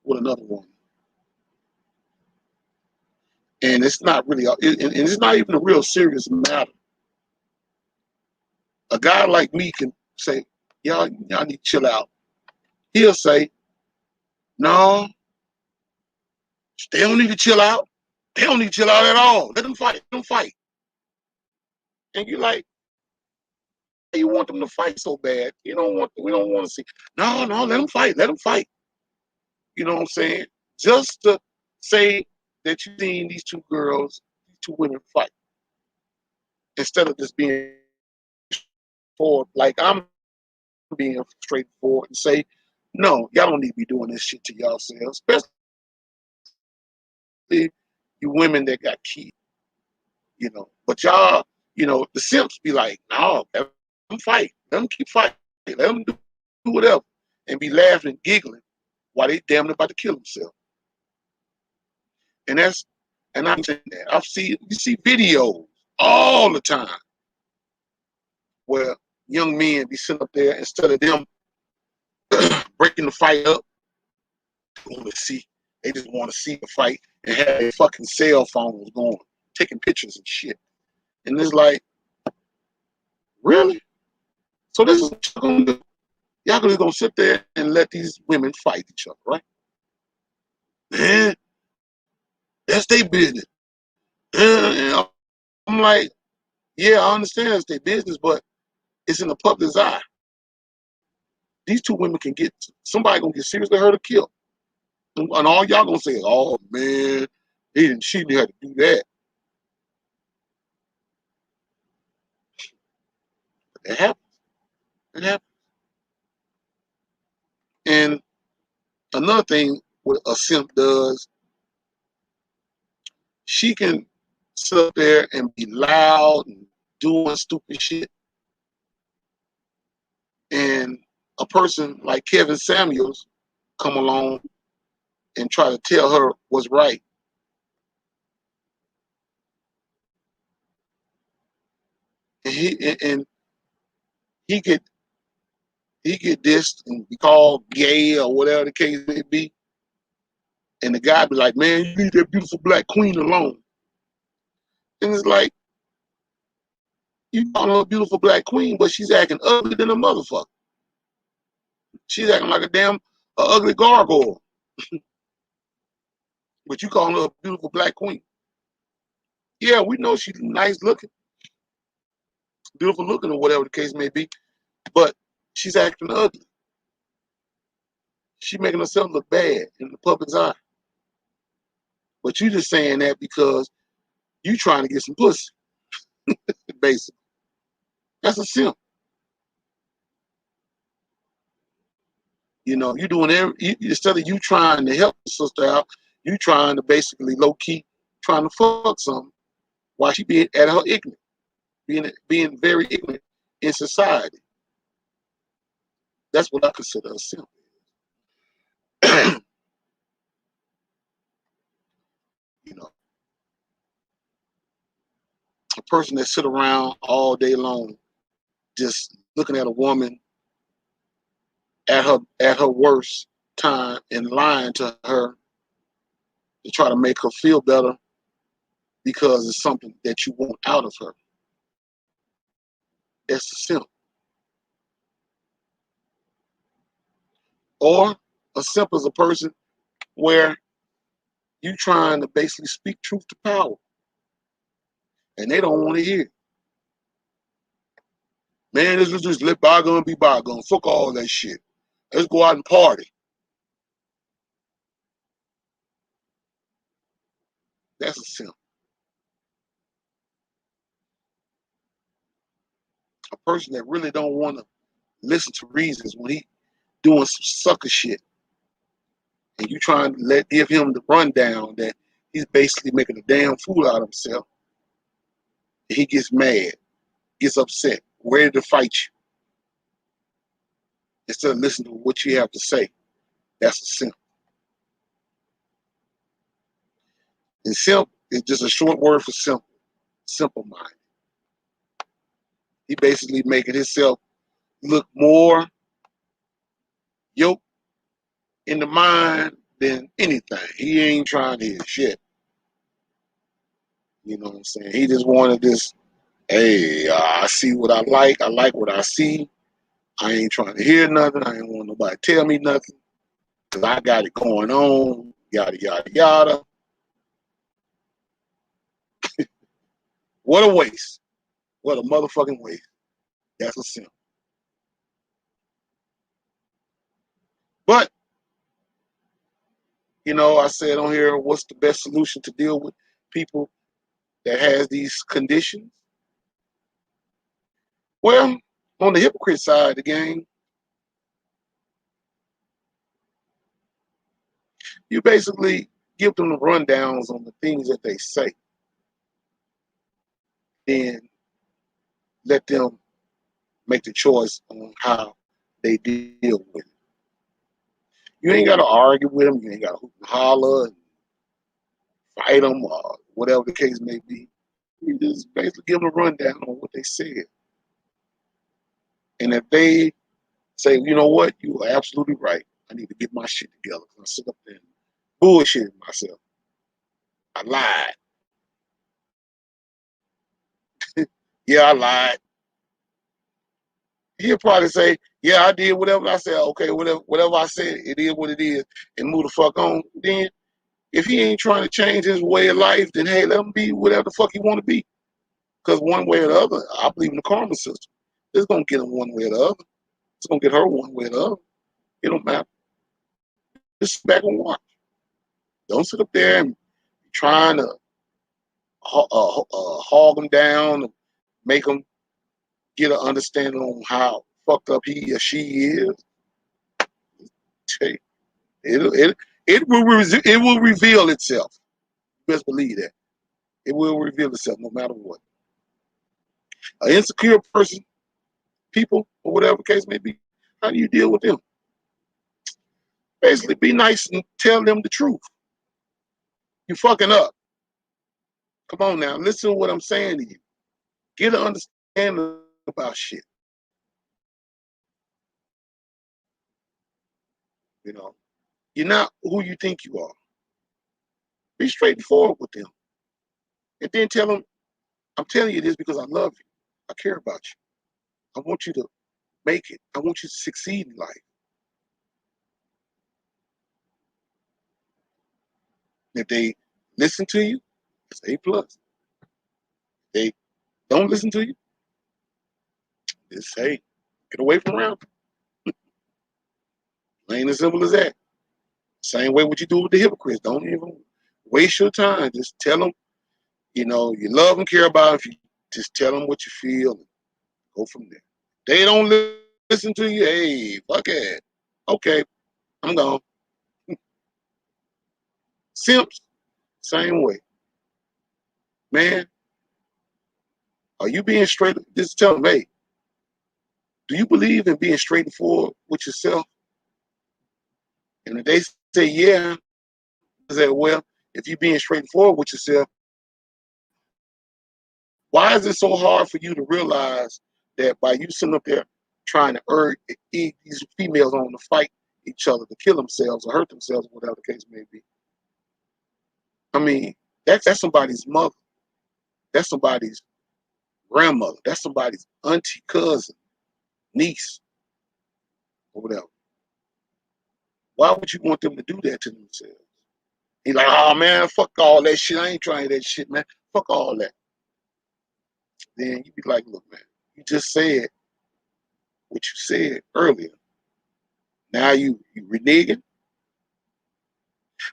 with another woman, and it's not really, and it's not even a real serious matter. A guy like me can say, y'all need to chill out. He'll say, no, they don't need to chill out. They don't need to chill out at all. Let them fight. Let them fight. And you're like, you want them to fight so bad. We don't want to see. No, let them fight. Let them fight. You know what I'm saying? Just to say that you've seen these two girls, these two women fight, instead of just being forward, like I'm being straightforward and say, no, y'all don't need to be doing this shit to yourselves, especially you women that got kids, you know. But y'all, the simps be like, no, let them fight. Let them keep fighting. Let them do whatever. And be laughing and giggling while they damn about to kill themselves. And I'm saying that. You see videos all the time where young men be sitting up there, instead of them breaking the fight up, they just want to see the fight and have their fucking cell phones going, taking pictures and shit. And it's like, really? So this is what y'all gonna do? Y'all gonna sit there and let these women fight each other, right? Man, that's their business. And I'm like, yeah, I understand it's their business, but it's in the public's eye. These two women can get, somebody gonna get seriously hurt or killed. And all y'all gonna say, oh man, she didn't have to do that. But it happens. It happens. And another thing what a simp does, she can sit up there and be loud and doing stupid shit. And a person like Kevin Samuels come along and try to tell her what's right. And he get dissed and be called gay or whatever the case may be. And the guy be like, man, you leave that beautiful black queen alone. And it's like, you call her a beautiful black queen, but she's acting ugly than a motherfucker. She's acting like a damn ugly gargoyle. But you call her a beautiful black queen. Yeah, we know she's nice looking, beautiful looking, or whatever the case may be, but she's acting ugly. She's making herself look bad in the public's eye. But you just saying that because you trying to get some pussy, basically. That's a simp. You doing instead of you trying to help the sister out, you trying to basically low key trying to fuck something while she being at her ignorant, being very ignorant in society. That's what I consider a simp. you know, a person that sit around all day long just looking at a woman at her worst time and lying to her to try to make her feel better because it's something that you want out of her. That's a simp. Or a simp is a person where you trying to basically speak truth to power. And they don't want to hear it. Man, let's just let bygone be bygone. Fuck all that shit. Let's go out and party. That's a simp. A person that really don't want to listen to reasons when he doing some sucker shit, and you trying to give him the rundown that he's basically making a damn fool out of himself. He gets mad, gets upset, ready to fight you. Instead of listening to what you have to say, that's a simp. And simp is just a short word for simple, simple minded. He basically making himself look more yoked in the mind than anything. He ain't trying to hear shit. You know what I'm saying? He just wanted this, hey, I see what I like what I see. I ain't trying to hear nothing. I ain't want nobody to tell me nothing. Because I got it going on, yada, yada, yada. What a waste. What a motherfucking waste. That's a simp. But, you know, I said on here, what's the best solution to deal with people that has these conditions? Well, on the hypocrite side of the game, you basically give them the rundowns on the things that they say. Then let them make the choice on how they deal with it. You ain't got to argue with them. You ain't got to hoop and holler and fight them or whatever the case may be. You just basically give them a rundown on what they said. And if they say, you know what, you are absolutely right. I need to get my shit together. I sit up there and bullshit myself. I lied. Yeah, I lied. He'll probably say, yeah, I did whatever I said. Okay, whatever I said, it is what it is, and move the fuck on. Then, if he ain't trying to change his way of life, then hey, let him be whatever the fuck he want to be. Because one way or the other, I believe in the karma system. It's gonna get him one way or the other. It's gonna get her one way or the other. It don't matter. Just sit back and watch. Don't sit up there and trying to hog him down, and make him get an understanding on how fucked up he or she is. It it it will reveal itself. Best believe that it will reveal itself no matter what. An insecure person, people, or whatever the case may be, how do you deal with them? Basically, be nice and tell them the truth. You fucking up. Come on now, listen to what I'm saying to you. Get an understanding about shit. You know, you're not who you think you are. Be straightforward with them, and then tell them, "I'm telling you this because I love you. I care about you. I want you to make it. I want you to succeed in life." If they listen to you, it's A plus. They don't listen to you, it's hey, get away from around. Plain and simple as that. Same way what you do with the hypocrites. Don't even waste your time. Just tell them, you know, you love and care about them. If you just tell them what you feel and go from there. They don't listen to you. Hey, fuck it. Okay, I'm gone. Simps, same way. Man, are you being straight? Just tell them, hey, do you believe in being straightforward with yourself? And if they say yeah, I say, well, if you're being straightforward with yourself, why is it so hard for you to realize that by you sitting up there trying to urge these females on to fight each other, to kill themselves or hurt themselves, whatever the case may be? I mean, that's somebody's mother. That's somebody's grandmother. That's somebody's auntie, cousin, niece, or whatever. Why would you want them to do that to themselves? He's like, oh man, fuck all that shit. I ain't trying that shit, man. Fuck all that. then you be like, look, man, you just said what you said earlier. Now you reneging?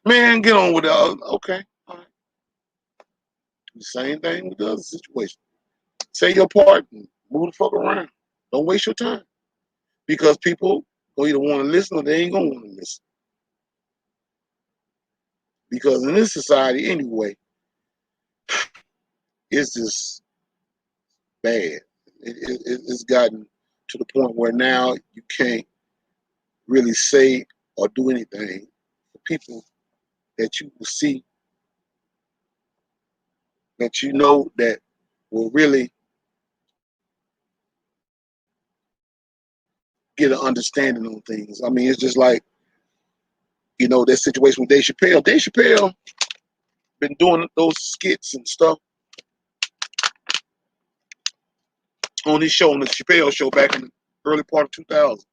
Man, get on with it. Okay. All right. The same thing with the other situation. Say your part and move the fuck around. Don't waste your time. Because people go either want to listen or they ain't gonna want to listen. Because in this society anyway, it's just bad. It's gotten to the point where now you can't really say or do anything for people that you will see, that you know that will really get an understanding on things. I mean, it's just like, that situation with Dave Chappelle. Dave Chappelle been doing those skits and stuff on his show, on the Chappelle show back in the early part of 2000.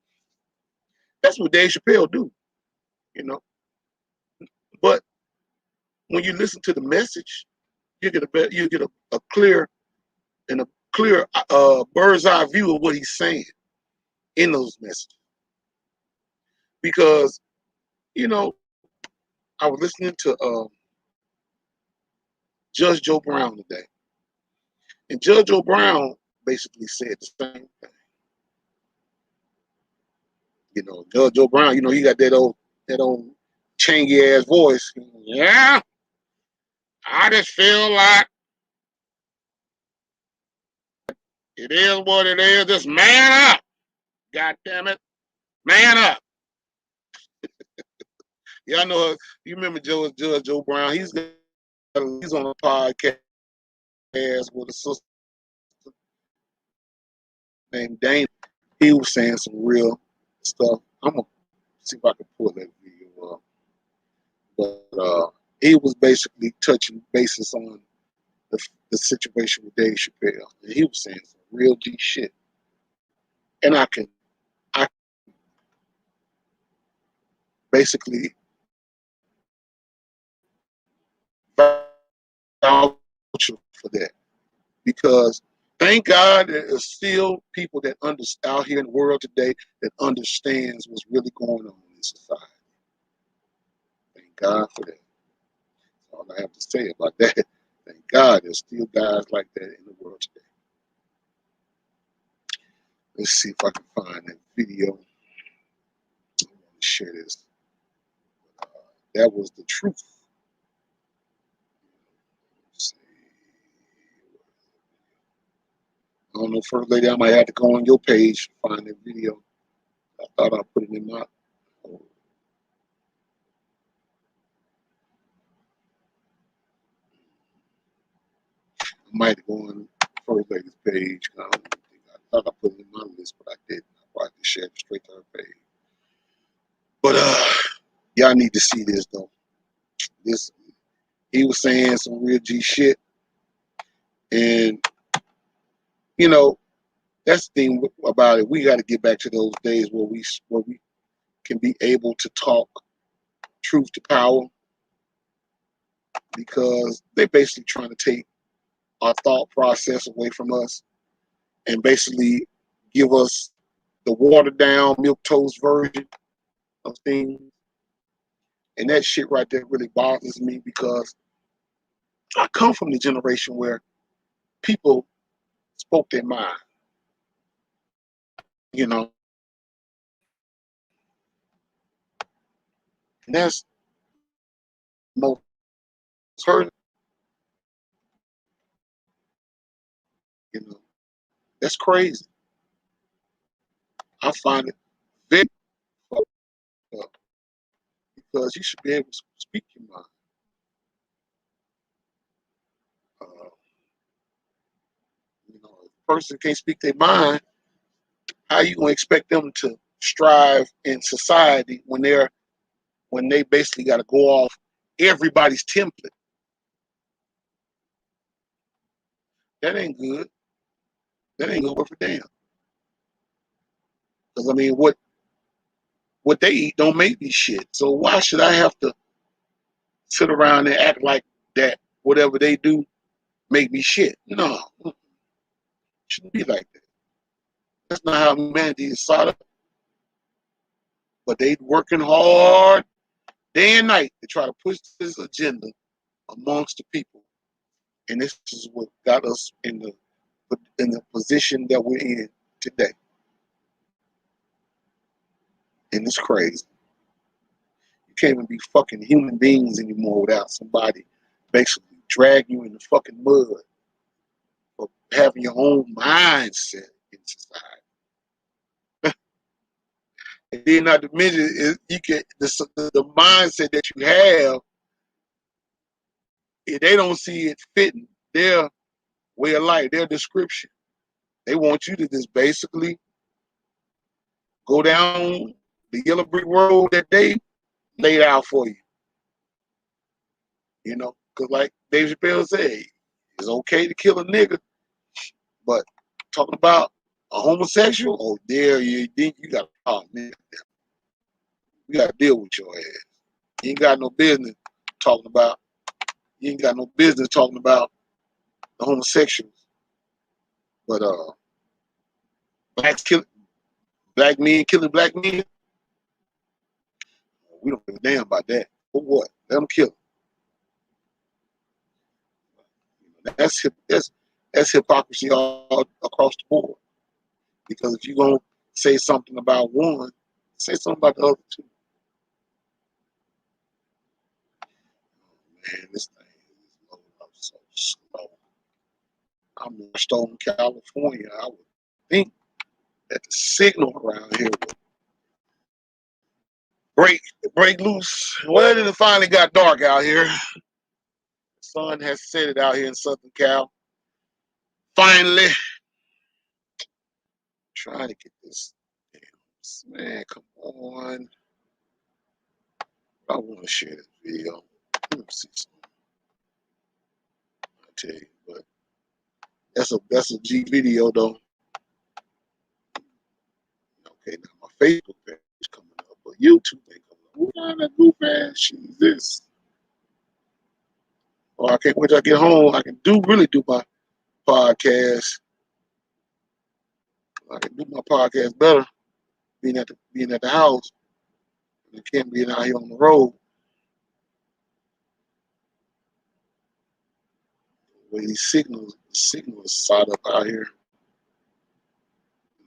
That's what Dave Chappelle do, you know. But when you listen to the message, you get a clear bird's eye view of what he's saying in those messages. Because, I was listening to Judge Joe Brown today. And Judge Joe Brown basically said the same thing. Judge Joe Brown, he got that old changy ass voice. Yeah, I just feel like it is what it is. Just man up. God damn it. Man up. Yeah, I know. You remember Judge Joe Brown? He's on a podcast with a sister named Dana. He was saying some real stuff. I'm gonna see if I can pull that video up. But he was basically touching bases on the situation with Dave Chappelle, and he was saying some real G shit. And I basically vouch for that, because thank God there are still people that out here in the world today that understands what's really going on in society. Thank God for that. That's all I have to say about that. Thank God there's still guys like that in the world today. Let's see if I can find that video. I want to share this. That was the truth. Let's see. I don't know, First Lady, I might have to go on your page and find that video. I thought I put it in my. I might go on First Lady's page. I thought I put it in my list, but I didn't. I probably shared it straight to her page. But y'all need to see this though. He was saying some real G shit, and that's the thing about it. We got to get back to those days where we can be able to talk truth to power, because they're basically trying to take our thought process away from us and basically give us the watered down milquetoast version of things. And that shit right there really bothers me, because I come from the generation where people spoke their mind, and that's most hurting, you know. That's crazy. I find it very fucked up, because you should be able to speak your mind. Uh, if a person can't speak their mind, how you gonna expect them to strive in society when they basically got to go off everybody's template? That ain't good. That ain't gonna work for damn. Because I mean, what they eat don't make me shit. So why should I have to sit around and act like that whatever they do make me shit? No. Shouldn't be like that. That's not how humanity is set up. But they working hard day and night to try to push this agenda amongst the people. And this is what got us in the position that we're in today. And it's crazy. You can't even be fucking human beings anymore without somebody basically dragging you in the fucking mud for having your own mindset in society. And then not to mention you get the mindset that you have, if they don't see it fitting their way of life, their description. They want you to just basically go down the yellow brick road that they laid out for you. You know, because like Dave Chappelle said, it's okay to kill a nigga, but talking about a homosexual, oh, there you think you got a problem, man. You got to deal with your ass. You ain't got no business talking about. You ain't got no business talking about the homosexuals, but black men killing black men. We don't give a damn about that. For what? Let them kill them. That's hypocrisy all across the board. Because if you're gonna say something about one, say something about the other two. Man, this thing is loaded up so slow. I'm in Stone, California. I would think that the signal around here would break loose. Well, then it finally got dark out here. The sun has set it out here in Southern Cal. Finally, trying to get this. Man, come on. I want to share this video. Let me see something. I tell you, but that's a G video though. Okay, now my Facebook page is coming up, but YouTube ain't coming up. What kind of goof ass shit is this? Oh, I can't wait till I get home. I can really do my podcast. I can do my podcast better being at the house. I can't be out here on the road. The way these signals side up out here.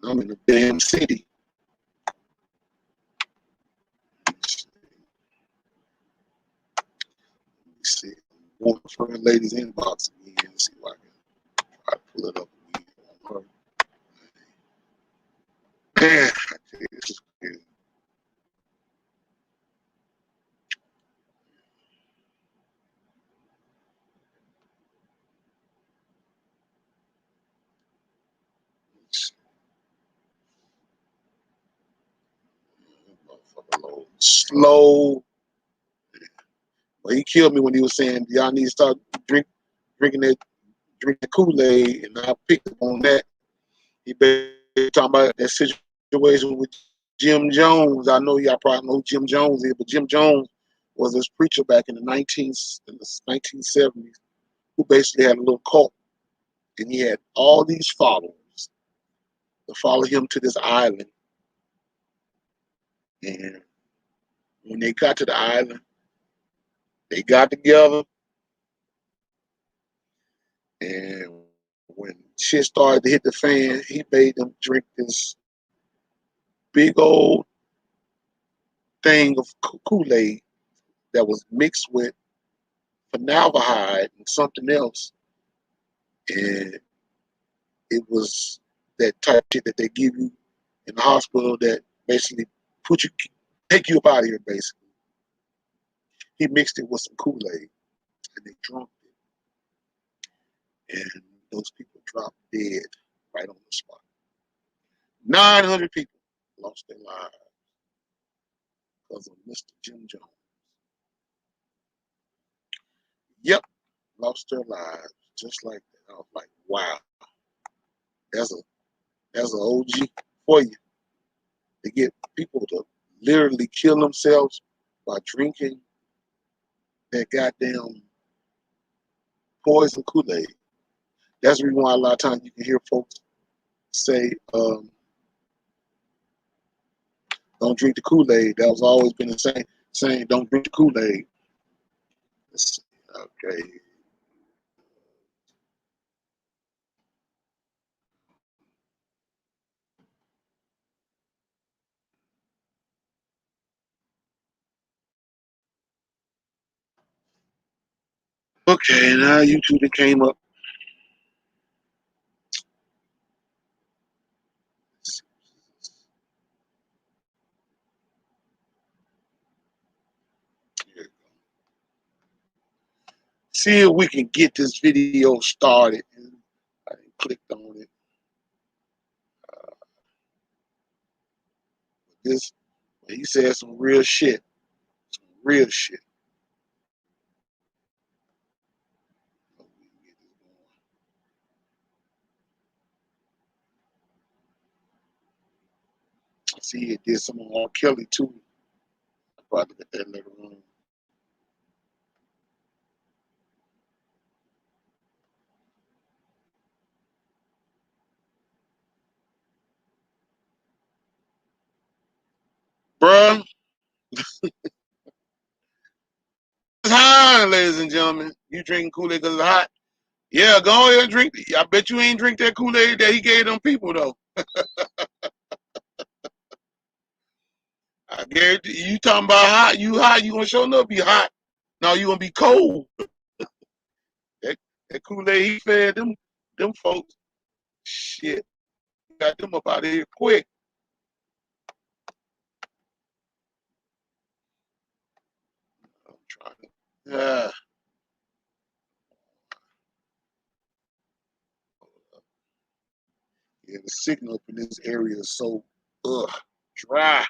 I'm in a damn city. Let's see. I'm going for a lady's inbox again. Let's see if I can try to pull it up again on her. Man, I tell you, this is crazy. Slow. Well, he killed me when he was saying y'all need to start drinking the Kool-Aid, and I picked up on that. He been talking about that situation with Jim Jones. I know y'all probably know who Jim Jones is, but Jim Jones was this preacher back in the 1970s who basically had a little cult, and he had all these followers to follow him to this island. And when they got to the island, they got together, and when shit started to hit the fan, he made them drink this big old thing of Kool-Aid that was mixed with formaldehyde and something else. And it was that type of shit that they give you in the hospital that basically take you up out of here, basically. He mixed it with some Kool-Aid, and they drunk it. And those people dropped dead right on the spot. 900 people lost their lives because of Mr. Jim Jones. Yep, lost their lives just like that. I was like, wow, that's an OG for you. To get people to literally kill themselves by drinking that goddamn poison Kool-Aid. That's the reason why a lot of times you can hear folks say, don't drink the Kool-Aid. That was always been the same saying, don't drink the Kool-Aid. Okay. Okay, now YouTube that came up. See if we can get this video started. I clicked on it. This he said some real shit. Some real shit. See, it did some on R. Kelly too. I probably get that later on. Bruh, it's hot, ladies and gentlemen. You drinking Kool-Aid because it's hot? Yeah, go ahead and drink it. I bet you ain't drink that Kool-Aid that he gave them people, though. I guarantee you talking about hot. You hot, you gonna show up be hot. No, you gonna be cold. That, that Kool-Aid he fed them folks. Shit. Got them up out of here quick. I'm trying to. Yeah. Yeah, the signal up in this area is so dry.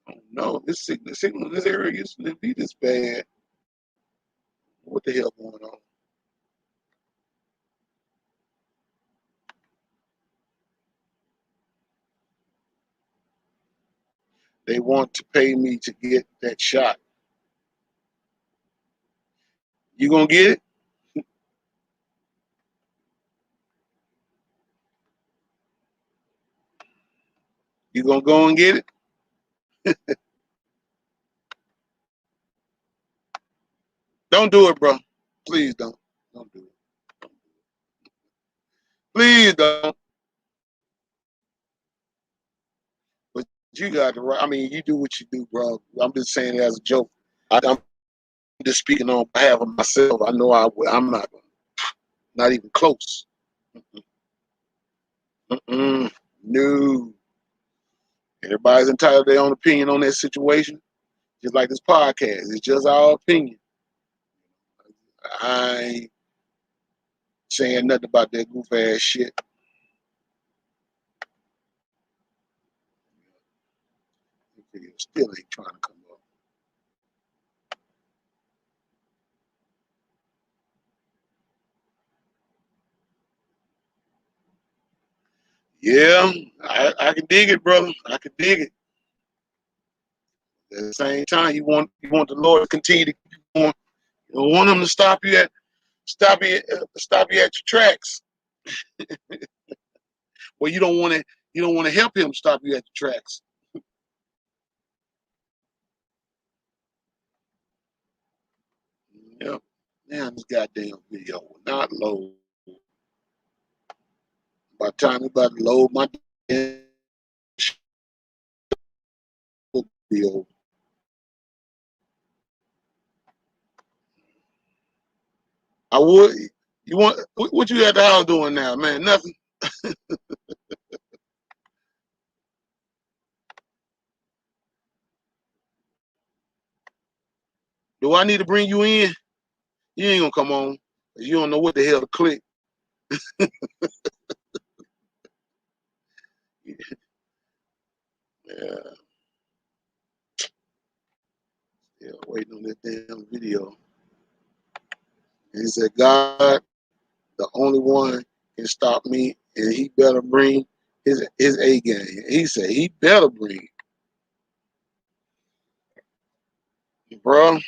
I don't know. This signal in this area used to be this bad. What the hell going on? They want to pay me to get that shot. You gonna get it? You gonna go and get it? Don't do it, bro. Please don't. Don't do it. Please don't. But you got the right. I mean, you do what you do, bro. I'm just saying it as a joke. I'm just speaking on behalf of myself. I know I'm not even close. Mm-mm. No. Everybody's entitled to their own opinion on that situation. Just like this podcast. It's just our opinion. I ain't saying nothing about that goof ass shit. Still ain't trying to come up. Yeah, I can dig it, brother. I can dig it. At the same time, you want the Lord to continue to keep going. You don't want him to stop you at your tracks. Well, you don't want to help him stop you at the tracks. Yep. Now this goddamn video will not load. By the time it's about to load my damn video. I would. You want what you at the house doing now, man? Nothing. Do I need to bring you in? You ain't gonna come on. You don't know what the hell to click. Yeah, yeah, waiting on that damn video. And he said, God, the only one can stop me, and he better bring his A game. He said he better bring it. Bro.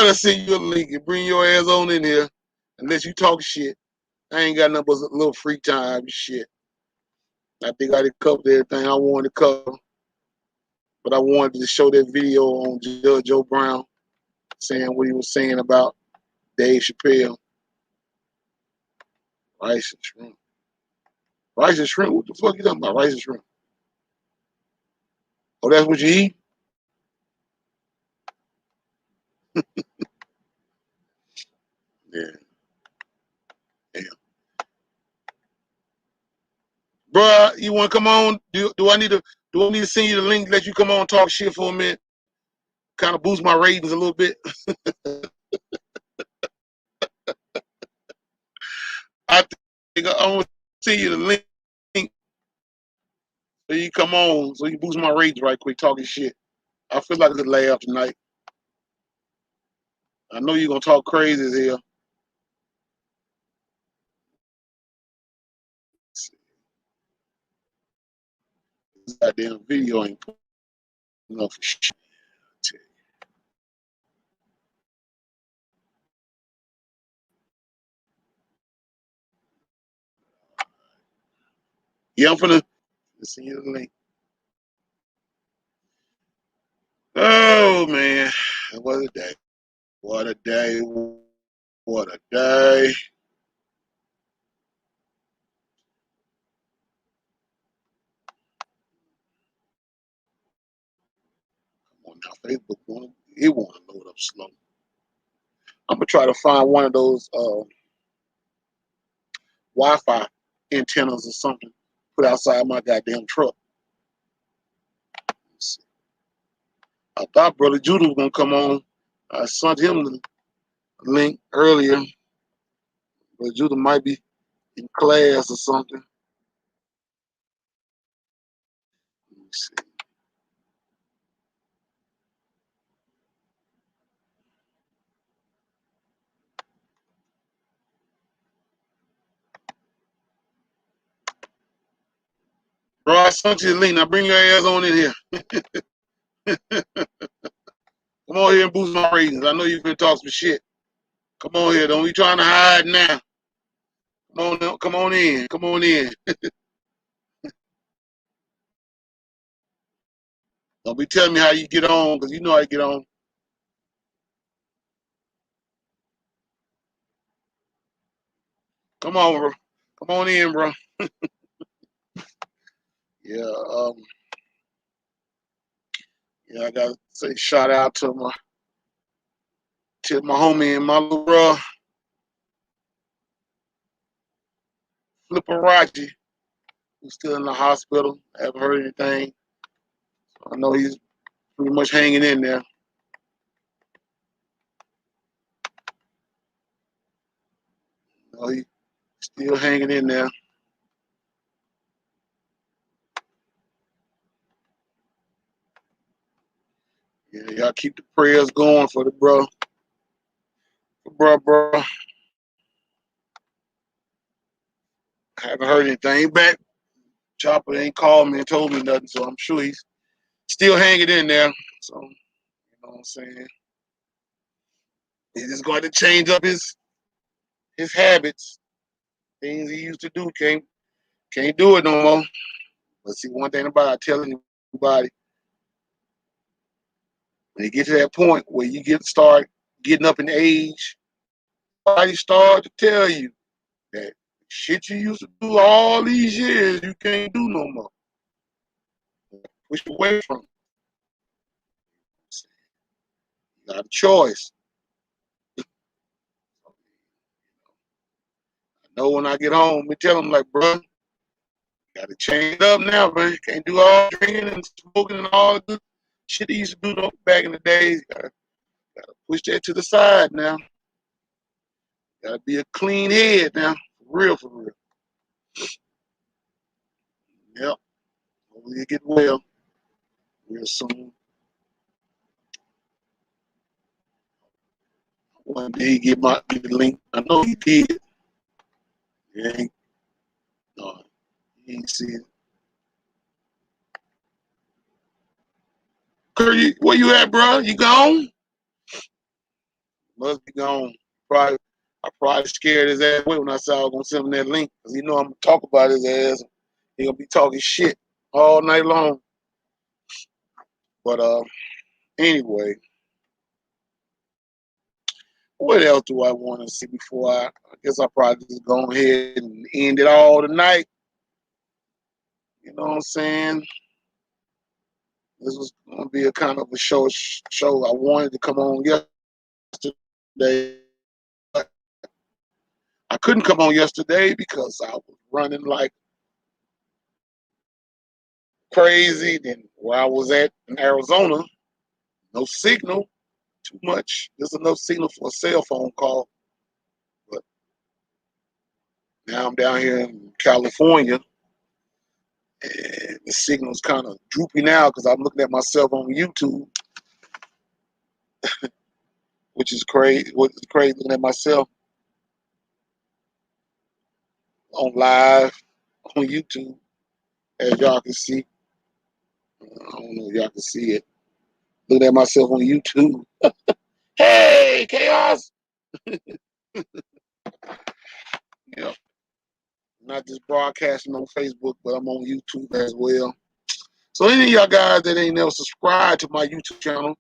I'll send you a link and bring your ass on in here and let you talk shit. I ain't got nothing but a little free time and shit. I think I did cover everything I wanted to cover. But I wanted to show that video on Judge Joe Brown saying what he was saying about Dave Chappelle. Rice and shrimp. Rice and shrimp? What the fuck you talking about? Rice and shrimp. Oh, that's what you eat? Yeah. Yeah. Bruh, you wanna come on? Do I need to send you the link, let you come on and talk shit for a minute? Kind of boost my ratings a little bit. I think I'm gonna send you the link so you come on, so you boost my ratings right quick talking shit. I feel like a good laugh tonight. I know you're gonna talk crazy as hell. This goddamn video ain't putting enough for shit. Yeah, I'm finna send you the link. Oh man, what a day! What a day! What a day! Come on now, Facebook want to load up slow. I'm gonna try to find one of those Wi-Fi antennas or something, put outside my goddamn truck. Let's see. I thought Brother Judah was gonna come on. I sent him the link earlier. Brother Judah might be in class or something. Let me see. Bro, I sent you the link. Now bring your ass on in here. Come on here and boost my ratings. I know you can talk some shit. Come on here. Don't be trying to hide now. Come on in. Come on in. Don't be telling me how you get on, because you know how you get on. Come on, bro. Come on in, bro. Yeah, yeah, I gotta say shout out to my homie and my little bro, Flipperachi, who's still in the hospital. I haven't heard anything. I know he's pretty much hanging in there. You know, he's still hanging in there. Yeah, y'all keep the prayers going for the bro. Bro. I haven't heard anything back. Chopper ain't called me and told me nothing, so I'm sure he's still hanging in there. So, you know what I'm saying? He's just going to change up his habits. Things he used to do can't do it no more. But see, one thing about I tell anybody, when you get to that point where you start getting up in age, somebody start to tell you that shit you used to do all these years you can't do no more. Push away from it. You got a choice. I know when I get home, we tell them like, bro, got to change it up now, man. Can't do all drinking and smoking and all the shit they used to do back in the days. Gotta push that to the side now. Gotta be a clean head now. For real. Yep. Hopefully you get well real soon. One day he get the link. I know he did. He ain't, no, he ain't see it. Curry, where you at, bro? You gone? Must be gone. I probably scared his ass away when I said I was gonna send him that link because I'm gonna talk about his ass. He gonna be talking shit all night long. But anyway, what else do I want to see before I guess I'll probably just go ahead and end it all tonight. You know what I'm saying? This was gonna be a kind of a show. I wanted to come on yesterday. I couldn't come on yesterday because I was running like crazy. Then where I was at in Arizona, no signal, too much. There's enough signal for a cell phone call. But now I'm down here in California, and the signal's kind of droopy now because I'm looking at myself on YouTube, which is crazy. What is crazy looking at myself on live on YouTube, as y'all can see. I don't know if y'all can see it. Looking at myself on YouTube. Hey, Chaos! Yeah, not just broadcasting on Facebook, but I'm on YouTube as well. So any of y'all guys that ain't never subscribed to my YouTube channel,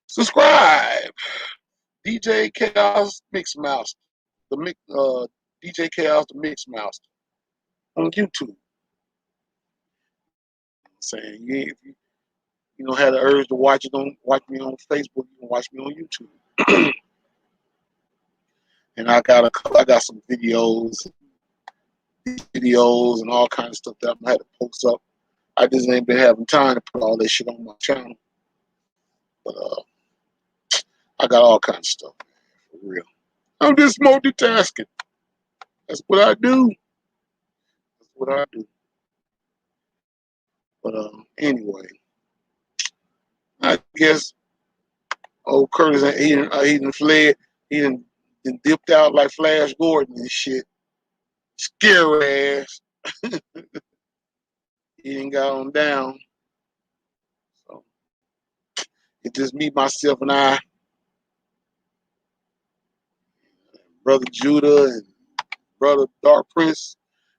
subscribe. DJ Chaos Mixmaster, DJ Chaos the Mixmaster on YouTube. I'm saying if you don't have the urge to watch me on Facebook, you can watch me on YouTube. And I got some videos and all kinds of stuff that I'm gonna have to post up. I just ain't been having time to put all that shit on my channel. But I got all kinds of stuff, for real. I'm just multitasking. That's what I do. That's what I do. But anyway, I guess old Curtis, he done fled. He done dipped out like Flash Gordon and shit. Scary ass. He done got on down. So it's just me, myself, and I, Brother Judah and Brother Dark Prince,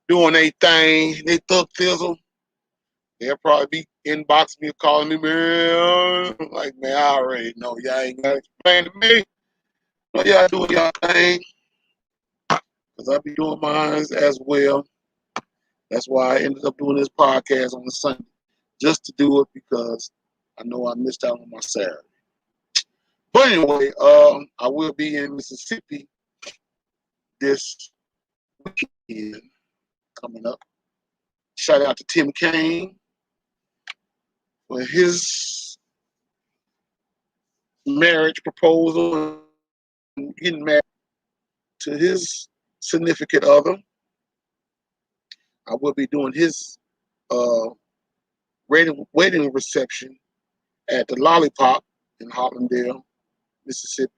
doing their thing. They thug thizzle. They'll probably be inboxing me, calling me, man. I'm like, man, I already know. Y'all ain't got to explain to me. No, y'all doing y'all thing. Because I be doing mine as well. That's why I ended up doing this podcast on the Sunday. Just to do it because I know I missed out on my Saturday. But anyway, I will be in Mississippi this weekend coming up. Shout out to Tim Kaine for his marriage proposal and getting married to his significant other. I will be doing his wedding reception at the Lollipop in Hollandale, Mississippi.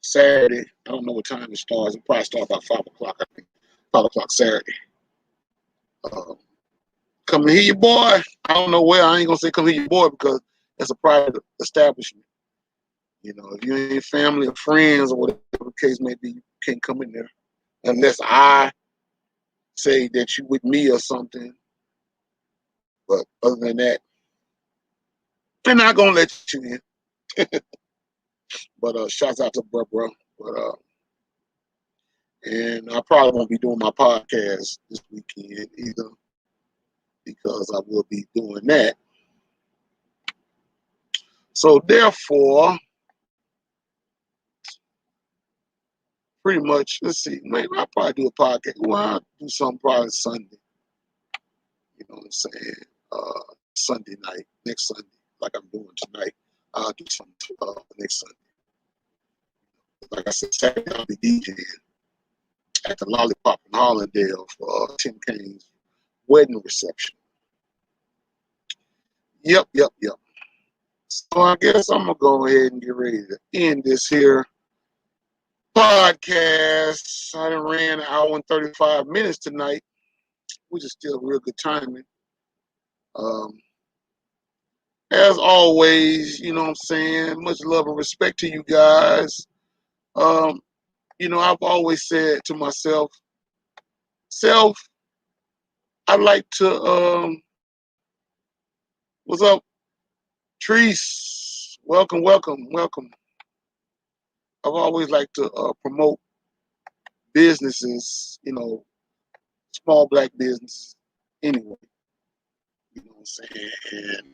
Saturday, I don't know what time it starts. It probably starts about 5 o'clock, I think. 5 o'clock Saturday. Come to hear your boy. I don't know where. I ain't going to say come hear your boy because it's a private establishment. You know, if you ain't family or friends or whatever the case may be, you can't come in there unless I say that you with me or something. But other than that, they're not going to let you in. But shouts out to bro. But and I probably won't be doing my podcast this weekend either because I will be doing that. So therefore, pretty much, let's see, maybe I'll probably do a podcast. Well, I'll do something probably Sunday. You know what I'm saying? Sunday night, next Sunday, like I'm doing tonight. I'll do something next Sunday. Like I said, Saturday I'll be DJing at the Lollipop in Hollandale for Tim Kaine's wedding reception. Yep. So I guess I'm gonna go ahead and get ready to end this here podcast. I done ran an hour and 35 minutes tonight, which is still real good timing. as always, you know what I'm saying? Much love and respect to you guys. Um, I've always said to myself, self, I like to what's up, Treese? Welcome, welcome, welcome. I've always liked to promote businesses, small black business anyway. You know what I'm saying? And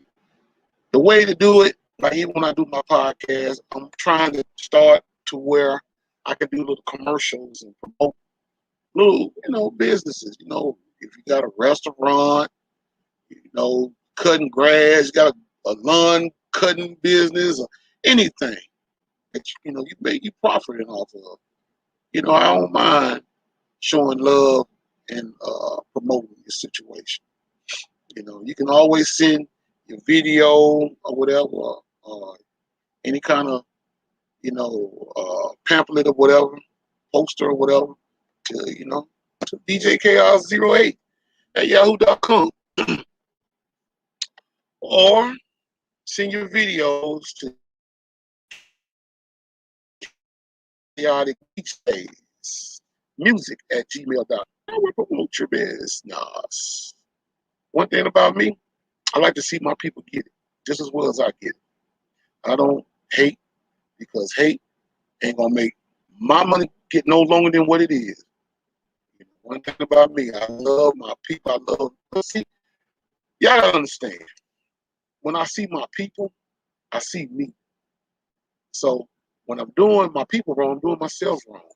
the way to do it, like even when I do my podcast, I'm trying to start to where I can do little commercials and promote little, businesses. If you got a restaurant, cutting grass, you got a lawn cutting business or anything that you profiting off of. I don't mind showing love and promoting your situation. You can always send your video or whatever, any kind of, pamphlet or whatever, poster or whatever, to DJKR08 at yahoo.com. Or send your videos to chaotic beach days music at gmail.com. I will promote your business. One thing about me, I like to see my people get it just as well as I get it. I don't hate because hate ain't gonna make my money get no longer than what it is. One thing about me, I love my people. See, y'all gotta understand. When I see my people, I see me. So when I'm doing my people wrong, I'm doing myself wrong.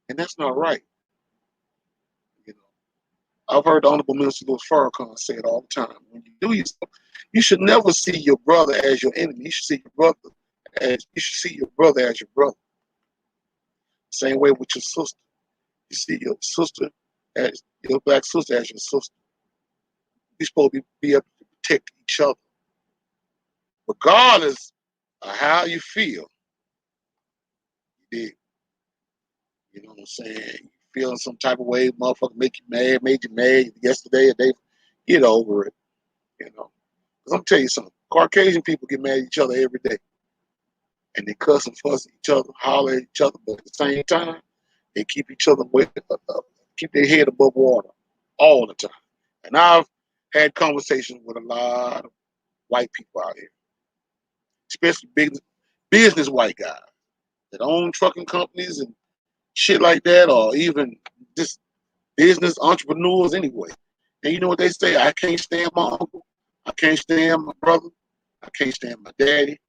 And that's not right. You know, I've heard the Honorable Minister Louis Farrakhan say it all the time. When you do yourself, you should never see your brother as your enemy. You should see your brother as your brother. Same way with your sister. You see your sister as your black sister as your sister. You're supposed to be able to protect each other. Regardless of how you feel, you did. You know what I'm saying? You feeling some type of way, motherfucker make you mad, made you mad yesterday or day, get over it. Because I'm tell you something, Caucasian people get mad at each other every day. And they cuss and fuss at each other, holler at each other, but at the same time, they keep each other keep their head above water all the time. And I've had conversations with a lot of white people out here, especially business white guys that own trucking companies and shit like that, or even just business entrepreneurs anyway. And you know what they say? I can't stand my uncle. I can't stand my brother. I can't stand my daddy.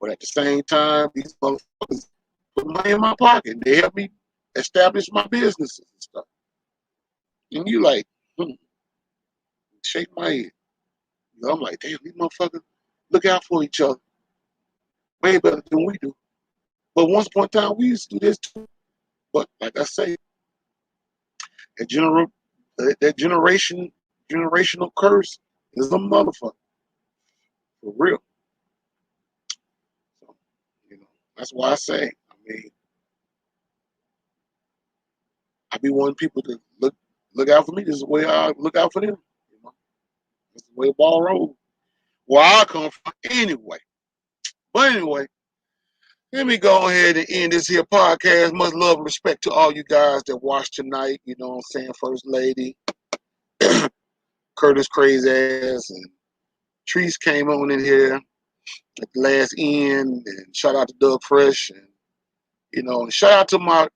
But at the same time, these motherfuckers put money in my pocket. They help me establish my businesses and stuff. And you like, shake my head. I'm like, damn, these motherfuckers look out for each other way better than we do. But once upon a time, we used to do this too. But like I say, that generational curse is a motherfucker. For real. So, that's why I say, I be wanting people to look out for me. This is the way I look out for them. This is the way the ball rolls. Where I come from anyway. But anyway, let me go ahead and end this here podcast. Much love and respect to all you guys that watched tonight. You know what I'm saying? First Lady, Curtis Crazy Ass, and Treese came on in here at the last end. And shout out to Doug Fresh. And, and shout out to my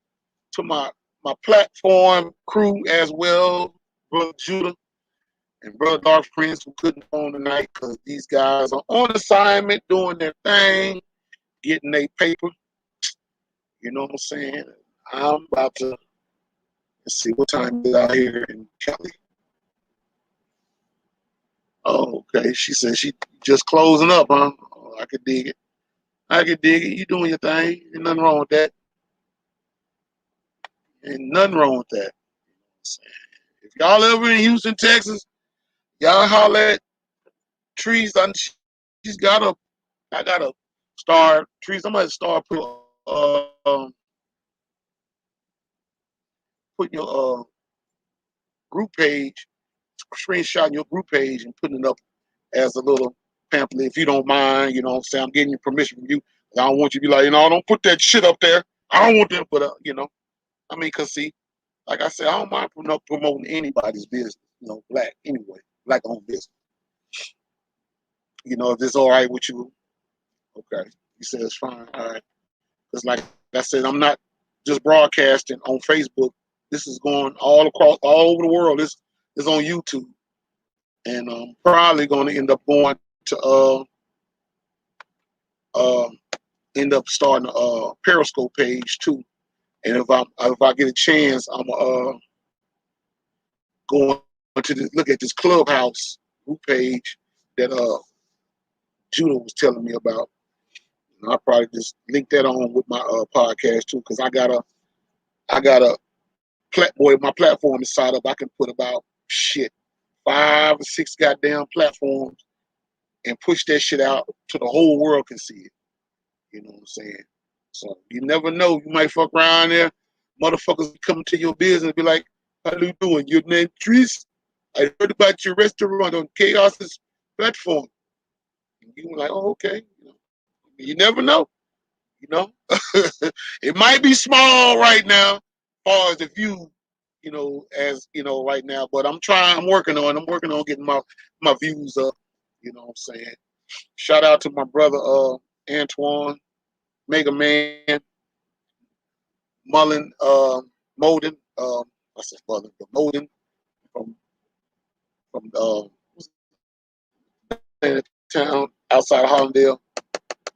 platform crew as well, Brother Judah and Brother Dark Prince, who couldn't go on tonight because these guys are on assignment doing their thing, getting their paper. You know what I'm saying? I'm about to see what time it is out here in Cali. Oh, okay. She said she just closing up, huh? Oh, I could dig it. I could dig it. You doing your thing. Ain't nothing wrong with that. Ain't nothing wrong with that. If y'all ever in Houston, Texas, y'all holler at Trees. She's got a. I got a star. Trees. I'm gonna start putting your group page, screenshotting your group page and putting it up as a little pamphlet, if you don't mind, you know what I'm saying? I'm getting your permission from you. I don't want you to be like, don't put that shit up there. I don't want that, but, I mean, because see, like I said, I don't mind promoting anybody's business, black anyway, black-owned business. If it's all right with you, okay. He said it's fine, all right. Because like I said, I'm not just broadcasting on Facebook. This is going all over the world. This is on YouTube. And I'm probably going to end up going to end up starting a Periscope page too. And if I get a chance, I'm going to look at this Clubhouse group page that Judah was telling me about. And I'll probably just link that on with my podcast too, because I got a my platform is set up. I can put about 5 or 6 goddamn platforms and push that shit out so the whole world can see it. You know what I'm saying? So you never know. You might fuck around there. Motherfuckers come to your business and be like, how you doing? Your name Tris? I heard about your restaurant on Chaos's platform. And you were like, oh, okay. You never know. It might be small right now, as far as the view, as right now. But I'm working on getting my views up. You know what I'm saying? Shout out to my brother Antoine, Mega Man, Mullen, Molden. I said Mullen, but Molden from town outside of Hollandale.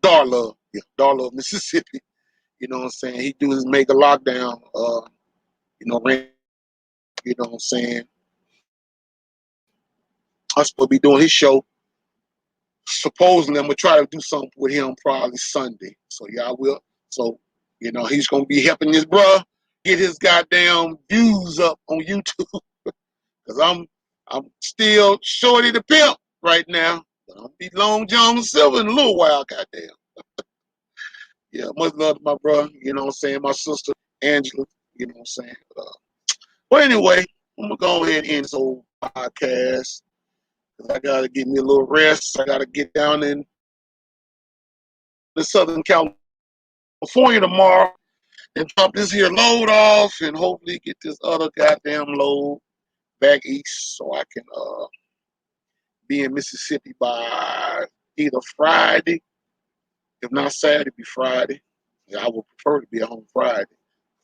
Darlove, Darlove, Mississippi. You know what I'm saying? He do his mega lockdown. Rant, you know what I'm saying? I'm supposed to be doing his show. Supposedly, I'm gonna try to do something with him probably Sunday. So yeah, I will. So he's gonna be helping his bruh get his goddamn views up on YouTube. Cause I'm still shorty the pimp right now. I'll be Long John Silver in a little while, goddamn. Yeah, much love to my brother. You know what I'm saying? My sister Angela. You know what I'm saying? But anyway, I'm gonna go ahead and end this old podcast. I gotta get me a little rest. I gotta get down in the Southern California tomorrow and drop this here load off and hopefully get this other goddamn load back east so I can be in Mississippi by either Friday, if not Saturday, be Friday. Yeah, I would prefer to be at home Friday.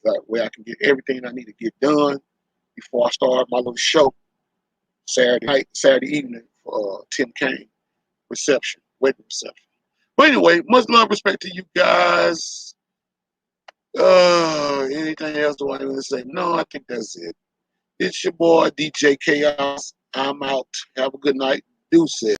That way I can get everything I need to get done before I start my little show Saturday evening for Tim Kaine wedding reception. But anyway, much love, respect to you guys. Anything else do I want to say? No, I think that's it. It's your boy DJ Chaos. I'm out. Have a good night. Deuces.